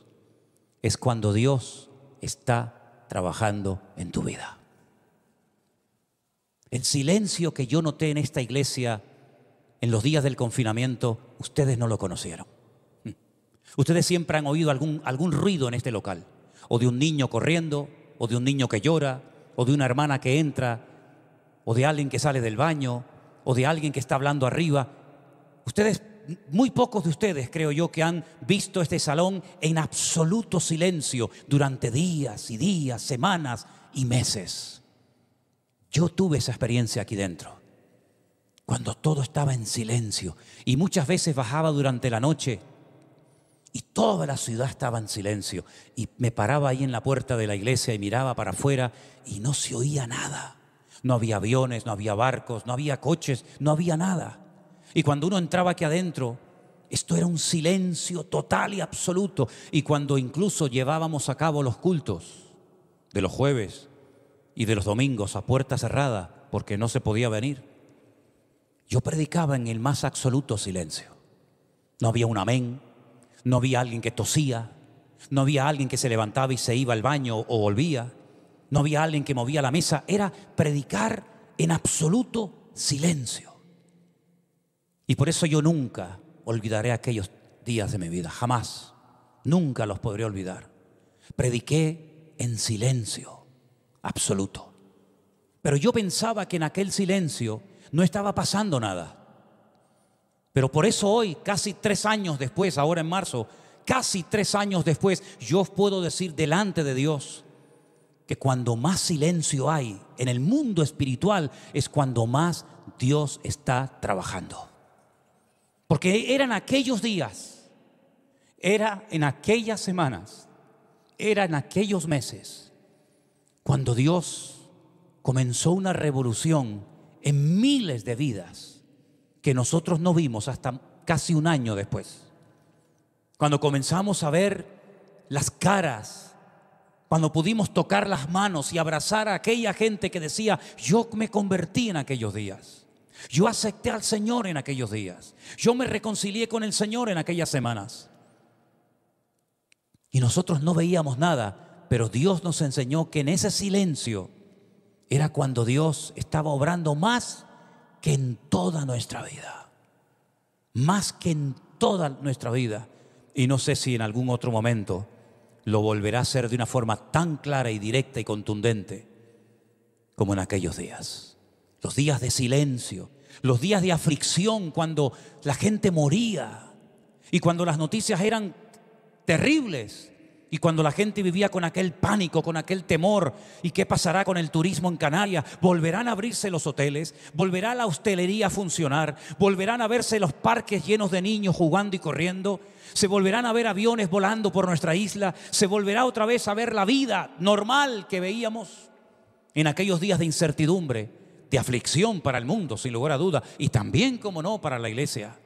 es cuando Dios está trabajando en tu vida. El silencio que yo noté en esta iglesia en los días del confinamiento, ustedes no lo conocieron. Ustedes siempre han oído algún ruido en este local. O de un niño corriendo, o de un niño que llora, o de una hermana que entra, o de alguien que sale del baño, o de alguien que está hablando arriba. Ustedes, muy pocos de ustedes, creo yo, que han visto este salón en absoluto silencio durante días y días, semanas y meses. Yo tuve esa experiencia aquí dentro, cuando todo estaba en silencio, y muchas veces bajaba durante la noche y toda la ciudad estaba en silencio, y me paraba ahí en la puerta de la iglesia y miraba para afuera y no se oía nada. No había aviones, no había barcos, no había coches, no había nada. Y cuando uno entraba aquí adentro, esto era un silencio total y absoluto. Y cuando incluso llevábamos a cabo los cultos de los jueves y de los domingos a puerta cerrada, porque no se podía venir, yo predicaba en el más absoluto silencio. No había un amén, no había alguien que tosía, no había alguien que se levantaba y se iba al baño o volvía, no había alguien que movía la mesa. Era predicar en absoluto silencio. Y por eso yo nunca olvidaré aquellos días de mi vida, jamás, nunca los podré olvidar. Prediqué en silencio absoluto. Pero yo pensaba que en aquel silencio no estaba pasando nada. Pero por eso hoy, casi 3 años después, ahora en marzo, casi 3 años después, yo puedo decir delante de Dios que cuando más silencio hay en el mundo espiritual es cuando más Dios está trabajando. Porque era en aquellos días, era en aquellas semanas, era en aquellos meses cuando Dios comenzó una revolución en miles de vidas que nosotros no vimos hasta casi un año después. Cuando comenzamos a ver las caras, cuando pudimos tocar las manos y abrazar a aquella gente que decía: yo me convertí en aquellos días, yo acepté al Señor en aquellos días, yo me reconcilié con el Señor en aquellas semanas. Y nosotros no veíamos nada, pero Dios nos enseñó que en ese silencio era cuando Dios estaba obrando más que en toda nuestra vida, más que en toda nuestra vida. Y no sé si en algún otro momento lo volverá a hacer de una forma tan clara y directa y contundente como en aquellos días. Los días de silencio, los días de aflicción, cuando la gente moría y cuando las noticias eran terribles y cuando la gente vivía con aquel pánico, con aquel temor. ¿Y qué pasará con el turismo en Canarias? ¿Volverán a abrirse los hoteles? ¿Volverá la hostelería a funcionar? ¿Volverán a verse los parques llenos de niños jugando y corriendo? ¿Se volverán a ver aviones volando por nuestra isla? ¿Se volverá otra vez a ver la vida normal que veíamos en aquellos días de incertidumbre, de aflicción para el mundo, sin lugar a duda, y también, como no, para la iglesia?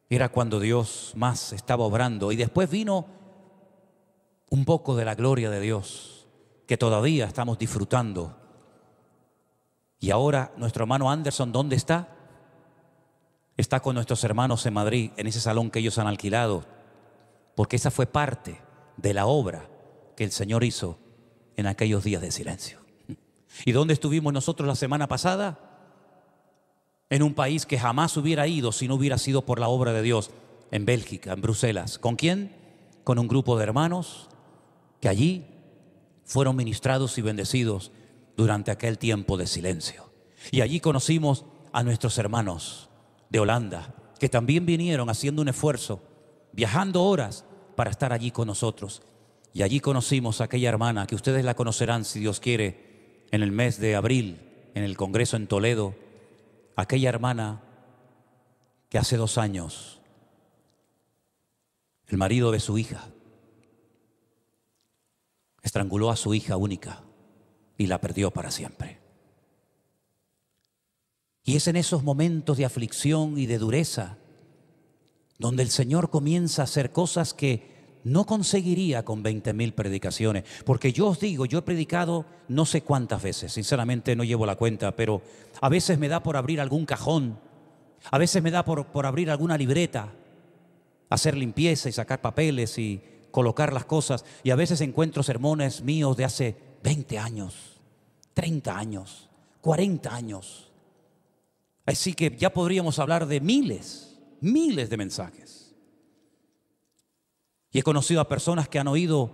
Era cuando Dios más estaba obrando. Y después vino un poco de la gloria de Dios que todavía estamos disfrutando. Y ahora nuestro hermano Anderson, ¿dónde está? Está con nuestros hermanos en Madrid, en ese salón que ellos han alquilado, porque esa fue parte de la obra que el Señor hizo en aquellos días de silencio. ¿Y dónde estuvimos nosotros la semana pasada? En un país que jamás hubiera ido si no hubiera sido por la obra de Dios, en Bélgica, en Bruselas. ¿Con quién? Con un grupo de hermanos que allí fueron ministrados y bendecidos durante aquel tiempo de silencio. Y allí conocimos a nuestros hermanos de Holanda, que también vinieron haciendo un esfuerzo, viajando horas para estar allí con nosotros. Y allí conocimos a aquella hermana que ustedes la conocerán, si Dios quiere, en el mes de abril, en el Congreso en Toledo. Aquella hermana que hace 2 años el marido de su hija estranguló a su hija única y la perdió para siempre. Y es en esos momentos de aflicción y de dureza donde el Señor comienza a hacer cosas que no conseguiría con 20.000 predicaciones. Porque yo os digo, yo he predicado no sé cuántas veces, sinceramente no llevo la cuenta, pero a veces me da por abrir algún cajón, a veces me da por abrir alguna libreta, hacer limpieza y sacar papeles y colocar las cosas, y a veces encuentro sermones míos de hace 20 años, 30 años, 40 años. Así que ya podríamos hablar de miles de mensajes. Y he conocido a personas que han oído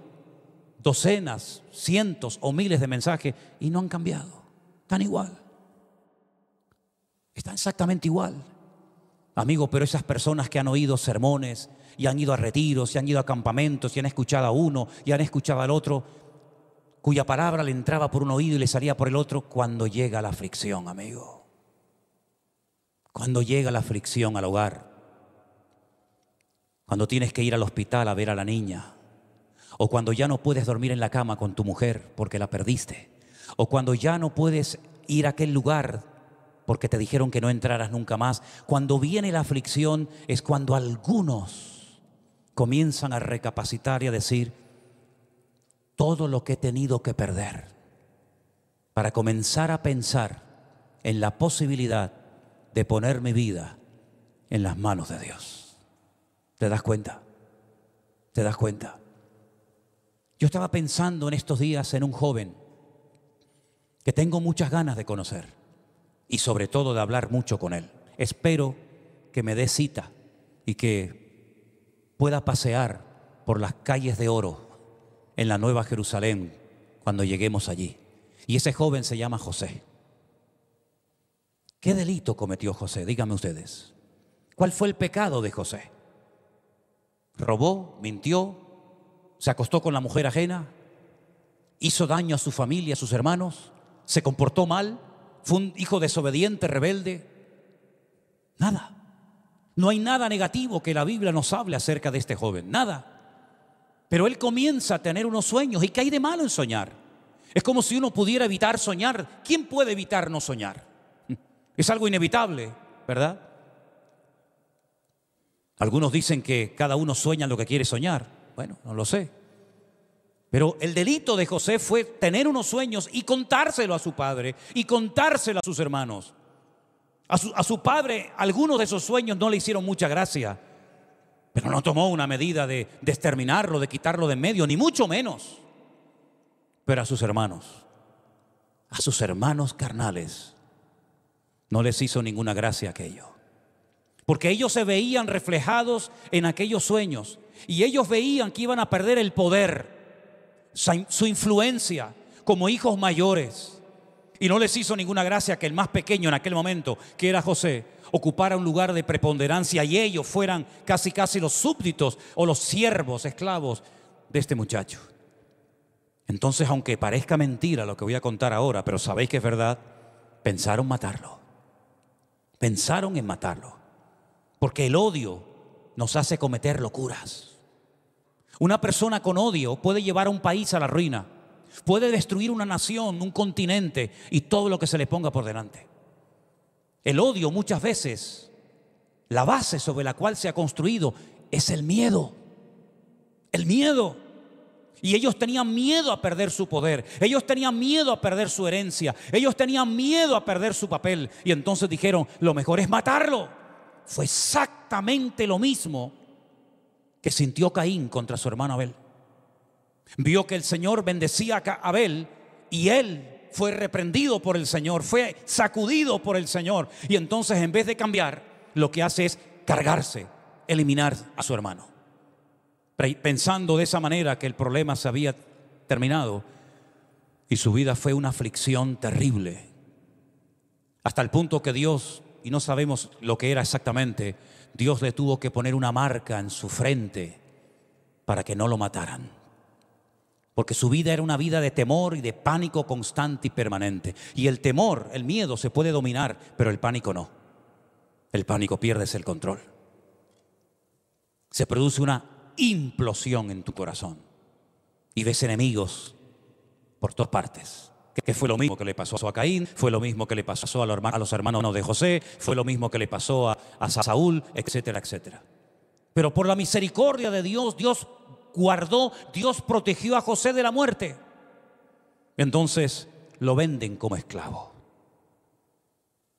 docenas, cientos o miles de mensajes y no han cambiado, están igual, están exactamente igual. Amigo, pero esas personas que han oído sermones y han ido a retiros y han ido a campamentos y han escuchado a uno y han escuchado al otro, cuya palabra le entraba por un oído y le salía por el otro, cuando llega la aflicción, amigo, cuando llega la aflicción al hogar, cuando tienes que ir al hospital a ver a la niña, o cuando ya no puedes dormir en la cama con tu mujer porque la perdiste, o cuando ya no puedes ir a aquel lugar porque te dijeron que no entraras nunca más. Cuando viene la aflicción es cuando algunos comienzan a recapacitar y a decir: todo lo que he tenido que perder para comenzar a pensar en la posibilidad de poner mi vida en las manos de Dios. ¿Te das cuenta? ¿Te das cuenta? Yo estaba pensando en estos días en un joven que tengo muchas ganas de conocer y sobre todo de hablar mucho con él. Espero que me dé cita y que pueda pasear por las calles de oro en la Nueva Jerusalén cuando lleguemos allí. Y ese joven se llama José. ¿Qué delito cometió José? Díganme ustedes. ¿Cuál fue el pecado de José? ¿Robó? ¿Mintió? ¿Se acostó con la mujer ajena? ¿Hizo daño a su familia, a sus hermanos? ¿Se comportó mal? ¿Fue un hijo desobediente, rebelde? Nada. No hay nada negativo que la Biblia nos hable acerca de este joven. Nada. Pero él comienza a tener unos sueños. ¿Y qué hay de malo en soñar? Es como si uno pudiera evitar soñar. ¿Quién puede evitar no soñar? Es algo inevitable, ¿verdad? Algunos dicen que cada uno sueña lo que quiere soñar. Bueno, no lo sé. Pero el delito de José fue tener unos sueños y contárselo a su padre y contárselo a sus hermanos. A su padre, algunos de esos sueños no le hicieron mucha gracia, pero no tomó una medida de exterminarlo, de quitarlo de en medio, ni mucho menos. Pero a sus hermanos carnales, no les hizo ninguna gracia aquello. Porque ellos se veían reflejados en aquellos sueños y ellos veían que iban a perder el poder, su influencia como hijos mayores. Y no les hizo ninguna gracia que el más pequeño en aquel momento, que era José, ocupara un lugar de preponderancia y ellos fueran casi los súbditos o los siervos, esclavos de este muchacho. Entonces, aunque parezca mentira lo que voy a contar ahora, pero sabéis que es verdad, pensaron matarlo. Pensaron en matarlo. Porque el odio nos hace cometer locuras. Una persona con odio puede llevar a un país a la ruina. Puede destruir una nación, un continente y todo lo que se le ponga por delante. El odio muchas veces, la base sobre la cual se ha construido es el miedo. El miedo. Y ellos tenían miedo a perder su poder. Ellos tenían miedo a perder su herencia. Ellos tenían miedo a perder su papel. Y entonces dijeron, lo mejor es matarlo. Fue exactamente lo mismo que sintió Caín contra su hermano Abel. Vio que el Señor bendecía a Abel y él fue reprendido por el Señor, fue sacudido por el Señor. Y entonces en vez de cambiar, lo que hace es cargarse, eliminar a su hermano. Pensando de esa manera que el problema se había terminado y su vida fue una aflicción terrible. Hasta el punto que Dios, y no sabemos lo que era exactamente, Dios le tuvo que poner una marca en su frente para que no lo mataran. Porque su vida era una vida de temor y de pánico constante y permanente. Y el temor, el miedo se puede dominar, pero el pánico no. El pánico pierdes el control. Se produce una implosión en tu corazón. Y ves enemigos por todas partes. Que fue lo mismo que le pasó a Caín, fue lo mismo que le pasó a los hermanos de José, fue lo mismo que le pasó a Saúl, etcétera, etcétera. Pero por la misericordia de Dios, Dios guardó, Dios protegió a José de la muerte. Entonces lo venden como esclavo.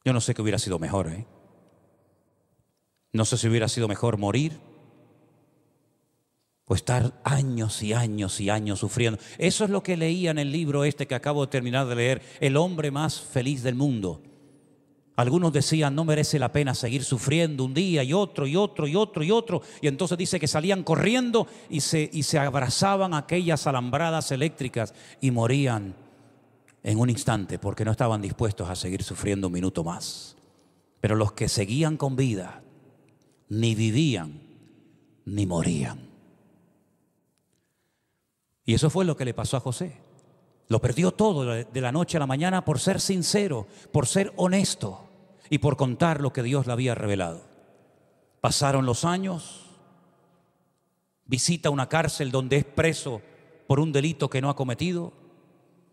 Yo no sé qué hubiera sido mejor, No sé si hubiera sido mejor morir o estar años y años y años sufriendo. Eso es lo que leía en el libro que acabo de terminar de leer, El hombre más feliz del mundo. Algunos decían, no merece la pena seguir sufriendo un día y otro y otro y otro y otro. Y entonces dice que salían corriendo y se abrazaban a aquellas alambradas eléctricas y morían en un instante porque no estaban dispuestos a seguir sufriendo un minuto más. Pero los que seguían con vida ni vivían ni morían. Y eso fue lo que le pasó a José. Lo perdió todo de la noche a la mañana por ser sincero, por ser honesto y por contar lo que Dios le había revelado. Pasaron los años, visita una cárcel donde es preso por un delito que no ha cometido,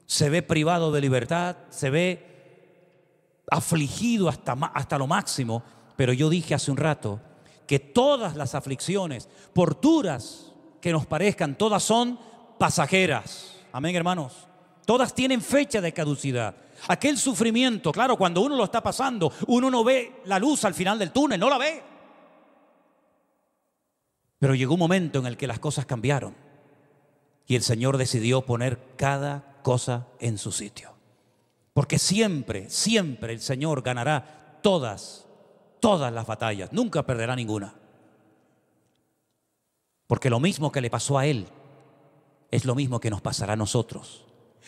se ve privado de libertad, se ve afligido hasta lo máximo. Pero yo dije hace un rato que todas las aflicciones, por duras que nos parezcan, todas son pasajeras. Amén, hermanos. Todas tienen fecha de caducidad. Aquel sufrimiento, claro, cuando uno lo está pasando, uno no ve la luz al final del túnel, no la ve. Pero llegó un momento en el que las cosas cambiaron y el Señor decidió poner cada cosa en su sitio. Porque siempre, siempre el Señor ganará todas las batallas, nunca perderá ninguna. Porque lo mismo que le pasó a Él es lo mismo que nos pasará a nosotros.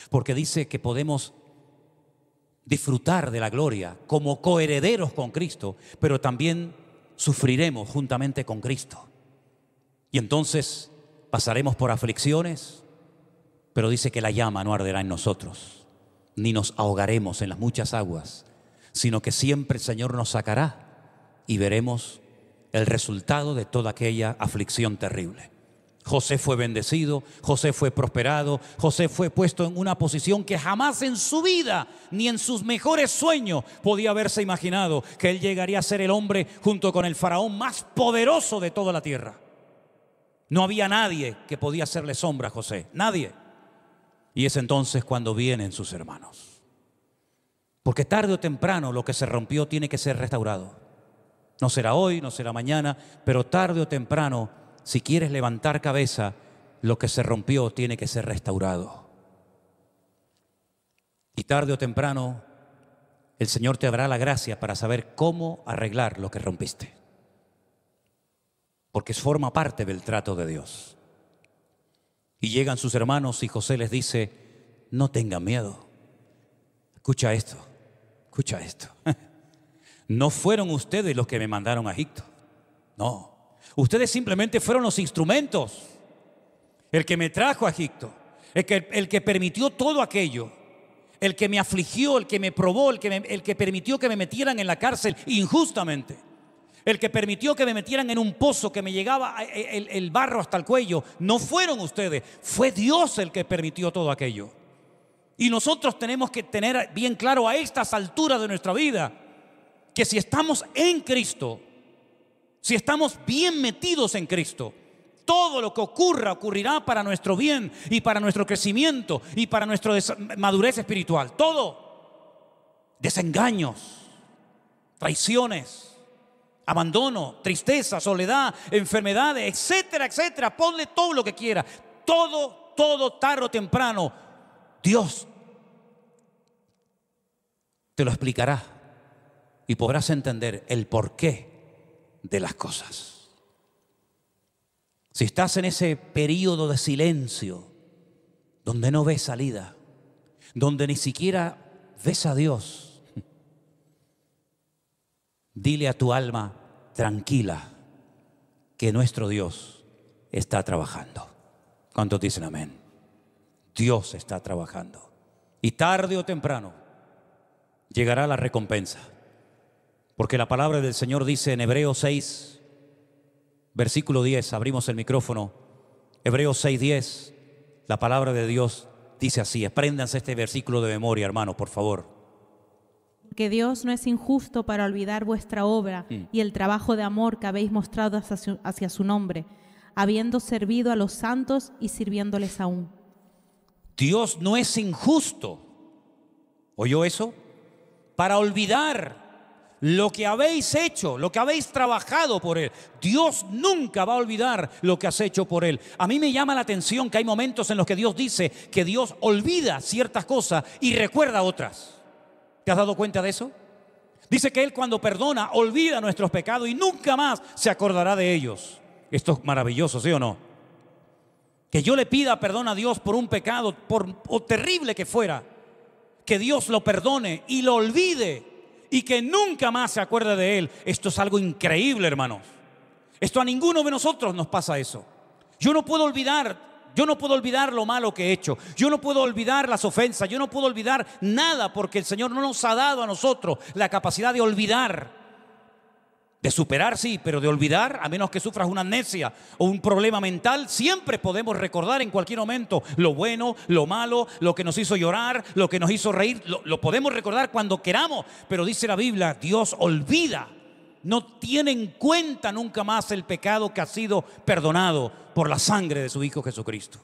Porque dice que podemos disfrutar de la gloria como coherederos con Cristo, pero también sufriremos juntamente con Cristo. Y entonces pasaremos por aflicciones, pero dice que la llama no arderá en nosotros, ni nos ahogaremos en las muchas aguas, sino que siempre el Señor nos sacará y veremos el resultado de toda aquella aflicción terrible. José fue bendecido, José fue prosperado, José fue puesto en una posición que jamás en su vida, ni en sus mejores sueños, podía haberse imaginado que él llegaría a ser el hombre junto con el faraón más poderoso de toda la tierra. No había nadie que podía hacerle sombra a José, nadie. Y es entonces cuando vienen sus hermanos. Porque tarde o temprano lo que se rompió tiene que ser restaurado. No será hoy, no será mañana, pero tarde o temprano, si quieres levantar cabeza, lo que se rompió tiene que ser restaurado. Y tarde o temprano, el Señor te dará la gracia para saber cómo arreglar lo que rompiste. Porque forma parte del trato de Dios. Y llegan sus hermanos y José les dice, no tengan miedo. Escucha esto, escucha esto. No fueron ustedes los que me mandaron a Egipto. No, ustedes simplemente fueron los instrumentos. El que me trajo a Egipto, el que permitió todo aquello, el que me afligió, el que me probó, el que permitió que me metieran en la cárcel injustamente. El que permitió que me metieran en un pozo que me llegaba el barro hasta el cuello, no fueron ustedes, fue Dios el que permitió todo aquello. Y nosotros tenemos que tener bien claro a estas alturas de nuestra vida que si estamos en Cristo, si estamos bien metidos en Cristo, todo lo que ocurrirá para nuestro bien y para nuestro crecimiento y para nuestra madurez espiritual. Todo. Desengaños, traiciones, abandono, tristeza, soledad, enfermedades, etcétera, etcétera. Ponle todo lo que quiera. Todo, tarde o temprano, Dios te lo explicará y podrás entender el porqué de las cosas. Si estás en ese periodo de silencio, donde no ves salida, donde ni siquiera ves a Dios, dile a tu alma, tranquila, que nuestro Dios está trabajando. ¿Cuántos dicen amén? Dios está trabajando. Y tarde o temprano llegará la recompensa. Porque la palabra del Señor dice en Hebreos 6, versículo 10, abrimos el micrófono. Hebreos 6:10, la palabra de Dios dice así. Apréndanse este versículo de memoria, hermanos, por favor.
Que Dios no es injusto para olvidar vuestra obra y el trabajo de amor que habéis mostrado hacia su nombre, habiendo servido a los santos y sirviéndoles aún.
Dios no es injusto, ¿oyó eso? Para olvidar lo que habéis hecho, lo que habéis trabajado por Él. Dios nunca va a olvidar lo que has hecho por Él. A mí me llama la atención que hay momentos en los que Dios dice que Dios olvida ciertas cosas y recuerda otras. ¿Te has dado cuenta de eso? Dice que Él cuando perdona, olvida nuestros pecados y nunca más se acordará de ellos. Esto es maravilloso, ¿sí o no? Que yo le pida perdón a Dios por un pecado, por terrible que fuera, que Dios lo perdone y lo olvide y que nunca más se acuerde de Él. Esto es algo increíble, hermanos. Esto a ninguno de nosotros nos pasa eso. Yo no puedo olvidar lo malo que he hecho. Yo no puedo olvidar las ofensas. Yo no puedo olvidar nada porque el Señor no nos ha dado a nosotros la capacidad de olvidar. De superar, sí, pero de olvidar, a menos que sufras una amnesia o un problema mental, siempre podemos recordar en cualquier momento lo bueno, lo malo, lo que nos hizo llorar, lo que nos hizo reír. Lo podemos recordar cuando queramos, pero dice la Biblia, Dios olvida. No tiene en cuenta nunca más el pecado que ha sido perdonado por la sangre de su Hijo Jesucristo.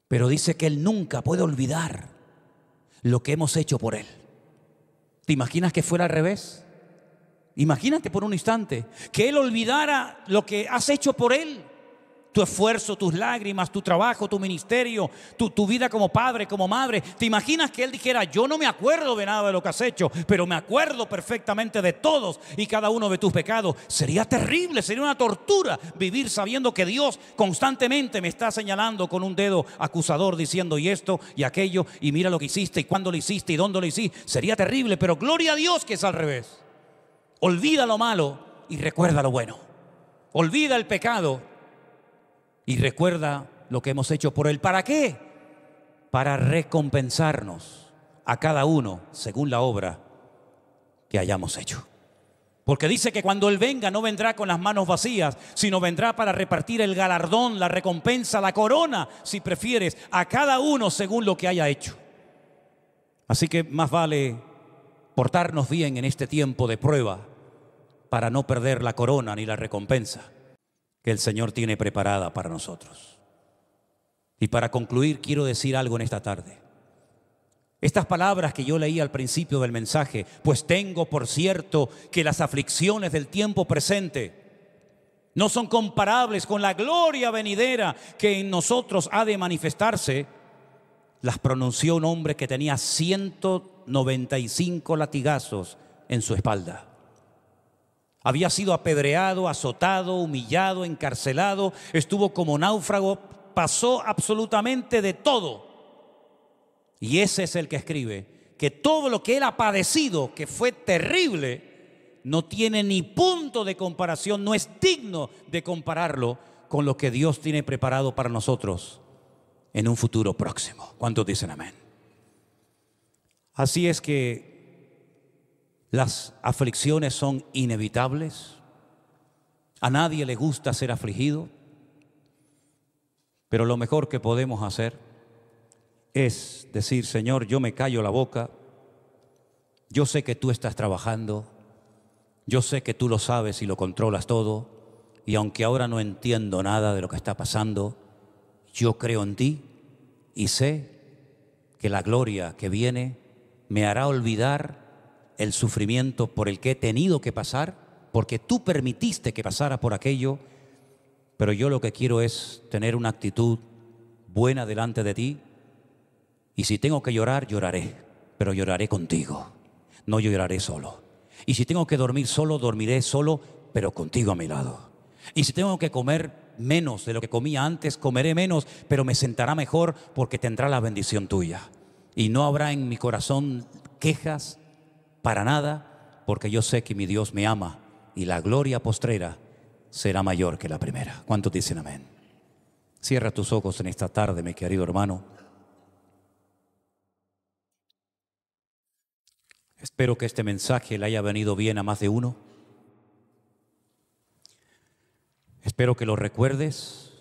Pero dice que Él nunca puede olvidar lo que hemos hecho por Él. ¿Te imaginas que fuera al revés? Imagínate por un instante que Él olvidara lo que has hecho por Él. Tu esfuerzo, tus lágrimas, tu trabajo, tu ministerio, tu vida como padre, como madre. ¿Te imaginas que Él dijera, yo no me acuerdo de nada de lo que has hecho, pero me acuerdo perfectamente de todos y cada uno de tus pecados? Sería terrible, sería una tortura vivir sabiendo que Dios constantemente me está señalando con un dedo acusador diciendo y esto y aquello y mira lo que hiciste y cuándo lo hiciste y dónde lo hiciste. Sería terrible, pero gloria a Dios que es al revés. Olvida lo malo y recuerda lo bueno. Olvida el pecado y recuerda lo que hemos hecho por Él. ¿Para qué? Para recompensarnos a cada uno según la obra que hayamos hecho. Porque dice que cuando Él venga no vendrá con las manos vacías, sino vendrá para repartir el galardón, la recompensa, la corona, si prefieres, a cada uno según lo que haya hecho. Así que más vale portarnos bien en este tiempo de prueba para no perder la corona ni la recompensa que el Señor tiene preparada para nosotros. Y para concluir, quiero decir algo en esta tarde. Estas palabras que yo leí al principio del mensaje, pues tengo por cierto que las aflicciones del tiempo presente no son comparables con la gloria venidera que en nosotros ha de manifestarse, las pronunció un hombre que tenía 195 latigazos en su espalda. Había sido apedreado, azotado, humillado, encarcelado, estuvo como náufrago, pasó absolutamente de todo. Y ese es el que escribe que todo lo que él ha padecido, que fue terrible, no tiene ni punto de comparación, no es digno de compararlo con lo que Dios tiene preparado para nosotros en un futuro próximo. ¿Cuántos dicen amén? Así es que las aflicciones son inevitables. A nadie le gusta ser afligido, pero lo mejor que podemos hacer es decir, Señor, yo me callo la boca, yo sé que tú estás trabajando, yo sé que tú lo sabes y lo controlas todo, y aunque ahora no entiendo nada de lo que está pasando, yo creo en ti y sé que la gloria que viene me hará olvidar el sufrimiento por el que he tenido que pasar, porque tú permitiste que pasara por aquello, pero yo lo que quiero es tener una actitud buena delante de ti, y si tengo que llorar, lloraré, pero lloraré contigo, no lloraré solo. Y si tengo que dormir solo, dormiré solo, pero contigo a mi lado. Y si tengo que comer menos de lo que comía antes, comeré menos, pero me sentará mejor porque tendrá la bendición tuya. Y no habrá en mi corazón quejas, para nada, porque yo sé que mi Dios me ama y la gloria postrera será mayor que la primera. ¿Cuántos dicen amén? Cierra tus ojos en esta tarde, mi querido hermano. Espero que este mensaje le haya venido bien a más de uno. Espero que lo recuerdes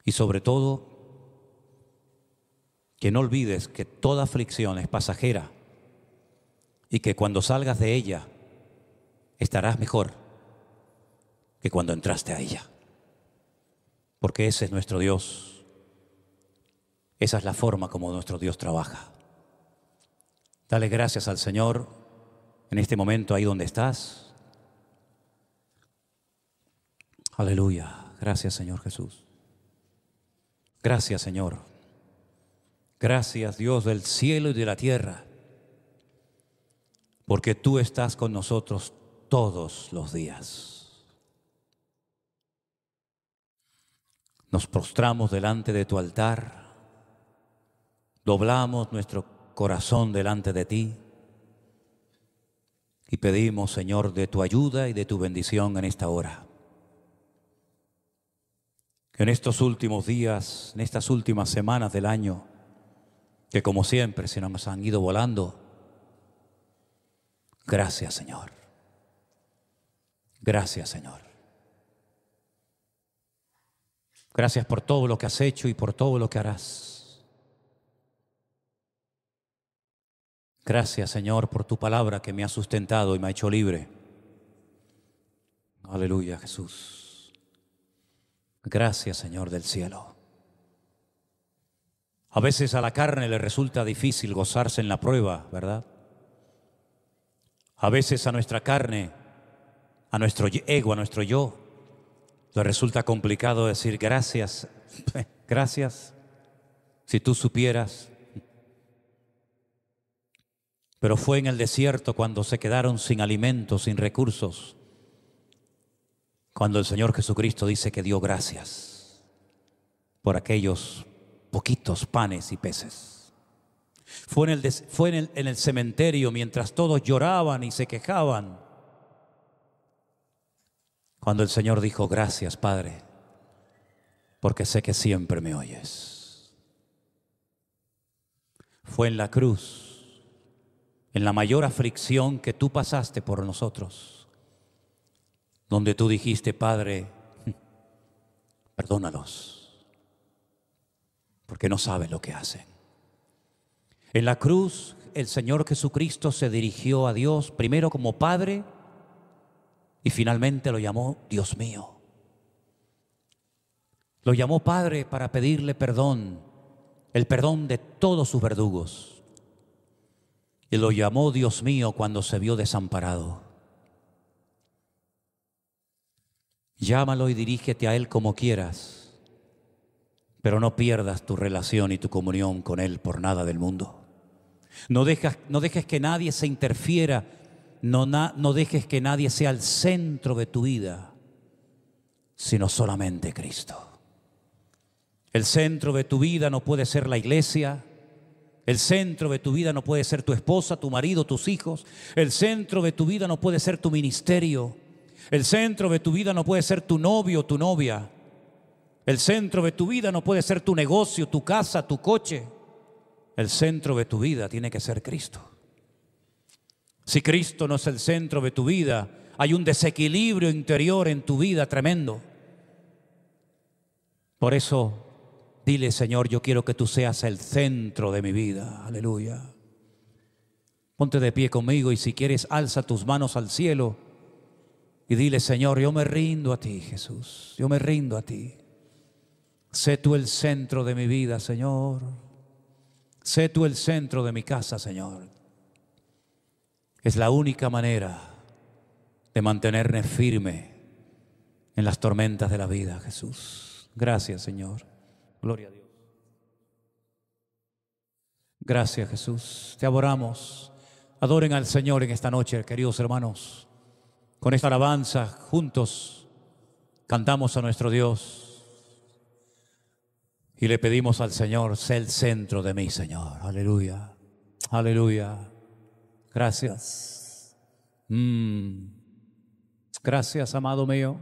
y sobre todo que no olvides que toda aflicción es pasajera y que cuando salgas de ella estarás mejor que cuando entraste a ella. Porque ese es nuestro Dios. Esa es la forma como nuestro Dios trabaja. Dale gracias al Señor en este momento ahí donde estás. Aleluya. Gracias, Señor Jesús. Gracias, Señor. Gracias, Dios del cielo y de la tierra, porque tú estás con nosotros todos los días. Nos prostramos delante de tu altar, doblamos nuestro corazón delante de ti y pedimos, Señor, de tu ayuda y de tu bendición en esta hora. Que en estos últimos días, en estas últimas semanas del año, que como siempre se nos han ido volando, gracias, Señor. Gracias, Señor. Gracias por todo lo que has hecho y por todo lo que harás. Gracias, Señor, por tu palabra que me ha sustentado y me ha hecho libre. Aleluya, Jesús. Gracias, Señor del cielo. A veces a la carne le resulta difícil gozarse en la prueba, ¿verdad? A veces a nuestra carne, a nuestro ego, a nuestro yo, le resulta complicado decir gracias, gracias, si tú supieras. Pero fue en el desierto cuando se quedaron sin alimentos, sin recursos, cuando el Señor Jesucristo dice que dio gracias por aquellos poquitos panes y peces. Fue en el cementerio mientras todos lloraban y se quejaban, cuando el Señor dijo: gracias, Padre, porque sé que siempre me oyes. Fue en la cruz, en la mayor aflicción que tú pasaste por nosotros, donde tú dijiste: Padre, perdónalos, porque no saben lo que hacen. En la cruz, el Señor Jesucristo se dirigió a Dios primero como Padre y finalmente lo llamó Dios mío. Lo llamó Padre para pedirle perdón, el perdón de todos sus verdugos. Y lo llamó Dios mío cuando se vio desamparado. Llámalo y dirígete a Él como quieras, pero no pierdas tu relación y tu comunión con Él por nada del mundo. No dejes que nadie se interfiera, no dejes que nadie sea el centro de tu vida, sino solamente Cristo. El centro de tu vida no puede ser la iglesia. El centro de tu vida no puede ser tu esposa, tu marido, tus hijos. El centro de tu vida no puede ser tu ministerio. El centro de tu vida no puede ser tu novio o tu novia. El centro de tu vida no puede ser tu negocio, tu casa, tu coche. El centro de tu vida tiene que ser Cristo. Si Cristo no es el centro de tu vida, hay un desequilibrio interior en tu vida tremendo. Por eso, dile: Señor, yo quiero que tú seas el centro de mi vida. Aleluya. Ponte de pie conmigo y si quieres, alza tus manos al cielo y dile: Señor, yo me rindo a ti, Jesús. Yo me rindo a ti. Sé tú el centro de mi vida, Señor. Sé tú el centro de mi casa, Señor. Es la única manera de mantenerme firme en las tormentas de la vida, Jesús. Gracias, Señor. Gloria a Dios. Gracias, Jesús. Te adoramos. Adoren al Señor en esta noche, queridos hermanos. Con esta alabanza, juntos, cantamos a nuestro Dios. Y le pedimos al Señor: sé el centro de mí, Señor. Aleluya. Aleluya. Gracias. Gracias, amado mío.